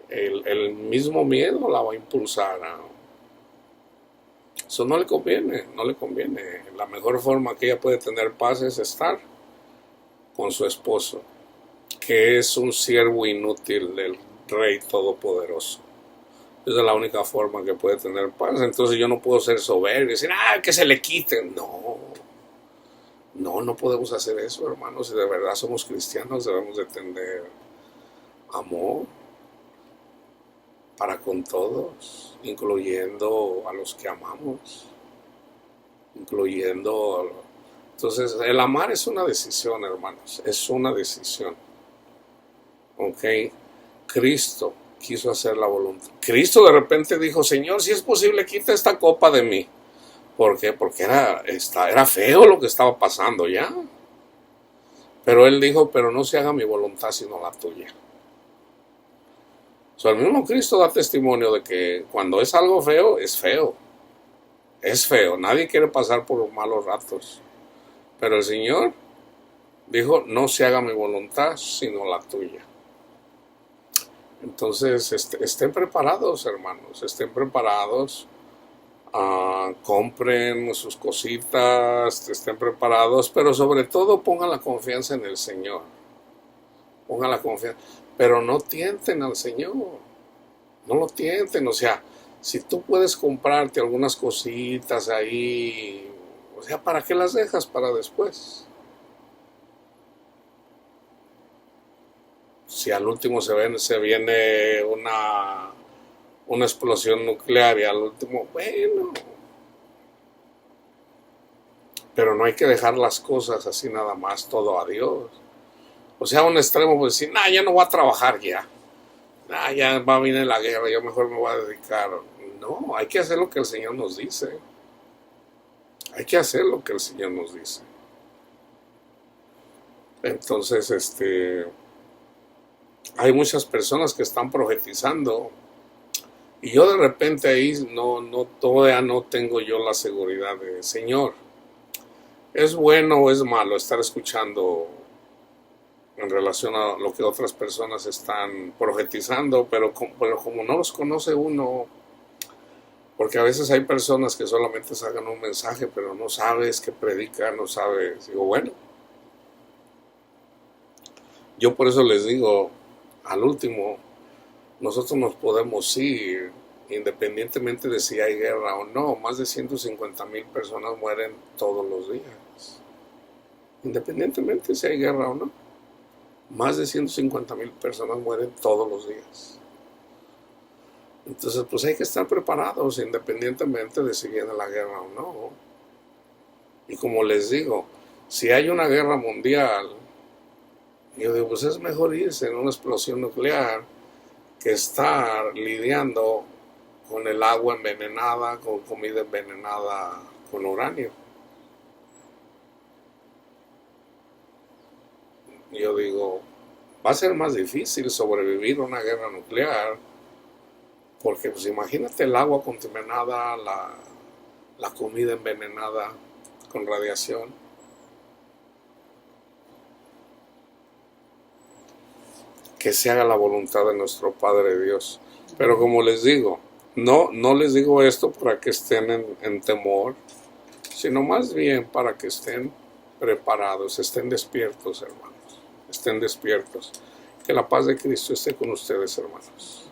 el mismo miedo la va a impulsar eso no le conviene, no le conviene. La mejor forma que ella puede tener paz es estar con su esposo, que es un siervo inútil del Rey Todopoderoso. Esa es la única forma que puede tener paz. Entonces yo no puedo ser soberbio y decir, que se le quiten. No podemos hacer eso, hermanos. Si de verdad somos cristianos, debemos de tener amor para con todos, incluyendo a los que amamos, Entonces, el amar es una decisión, hermanos, es una decisión. ¿Ok? Cristo quiso hacer la voluntad. Cristo de repente dijo, Señor, si es posible, quita esta copa de mí. ¿Por qué? Porque era feo lo que estaba pasando ya. Pero Él dijo, pero no se haga mi voluntad sino la tuya. El mismo Cristo da testimonio de que cuando es algo feo, es feo. Es feo. Nadie quiere pasar por malos ratos. Pero el Señor dijo, no se haga mi voluntad, sino la tuya. Entonces, estén preparados, hermanos. Estén preparados. Compren sus cositas. Estén preparados. Pero sobre todo pongan la confianza en el Señor. Pongan la confianza. Pero no tienten al Señor. No lo tienten. O sea, si tú puedes comprarte algunas cositas ahí, o sea, ¿para qué las dejas para después? Si al último se viene una explosión nuclear y al último, bueno. Pero no hay que dejar las cosas así nada más, todo a Dios. O sea, a un extremo, pues decir, ya no voy a trabajar ya. Ya va a venir la guerra, yo mejor me voy a dedicar. No, hay que hacer lo que el Señor nos dice. Hay que hacer lo que el Señor nos dice. Entonces, hay muchas personas que están profetizando y yo de repente ahí todavía no tengo yo la seguridad de, Señor, ¿es bueno o es malo estar escuchando en relación a lo que otras personas están profetizando, pero como no los conoce uno, porque a veces hay personas que solamente sacan un mensaje, pero no sabes qué predican, no sabes. Digo, bueno, yo por eso les digo, al último, nosotros nos podemos ir, independientemente de si hay guerra o no. Más de 150,000 personas mueren todos los días, independientemente de si hay guerra o no. Más de 150,000 personas mueren todos los días. Entonces, pues hay que estar preparados independientemente de si viene la guerra o no. Y como les digo, si hay una guerra mundial, yo digo, pues es mejor irse en una explosión nuclear que estar lidiando con el agua envenenada, con comida envenenada, con uranio. Yo digo, va a ser más difícil sobrevivir a una guerra nuclear, porque pues imagínate el agua contaminada, la comida envenenada con radiación. Que se haga la voluntad de nuestro Padre Dios. Pero como les digo, no les digo esto para que estén en temor, sino más bien para que estén preparados, estén despiertos, hermanos, estén despiertos. Que la paz de Cristo esté con ustedes, hermanos.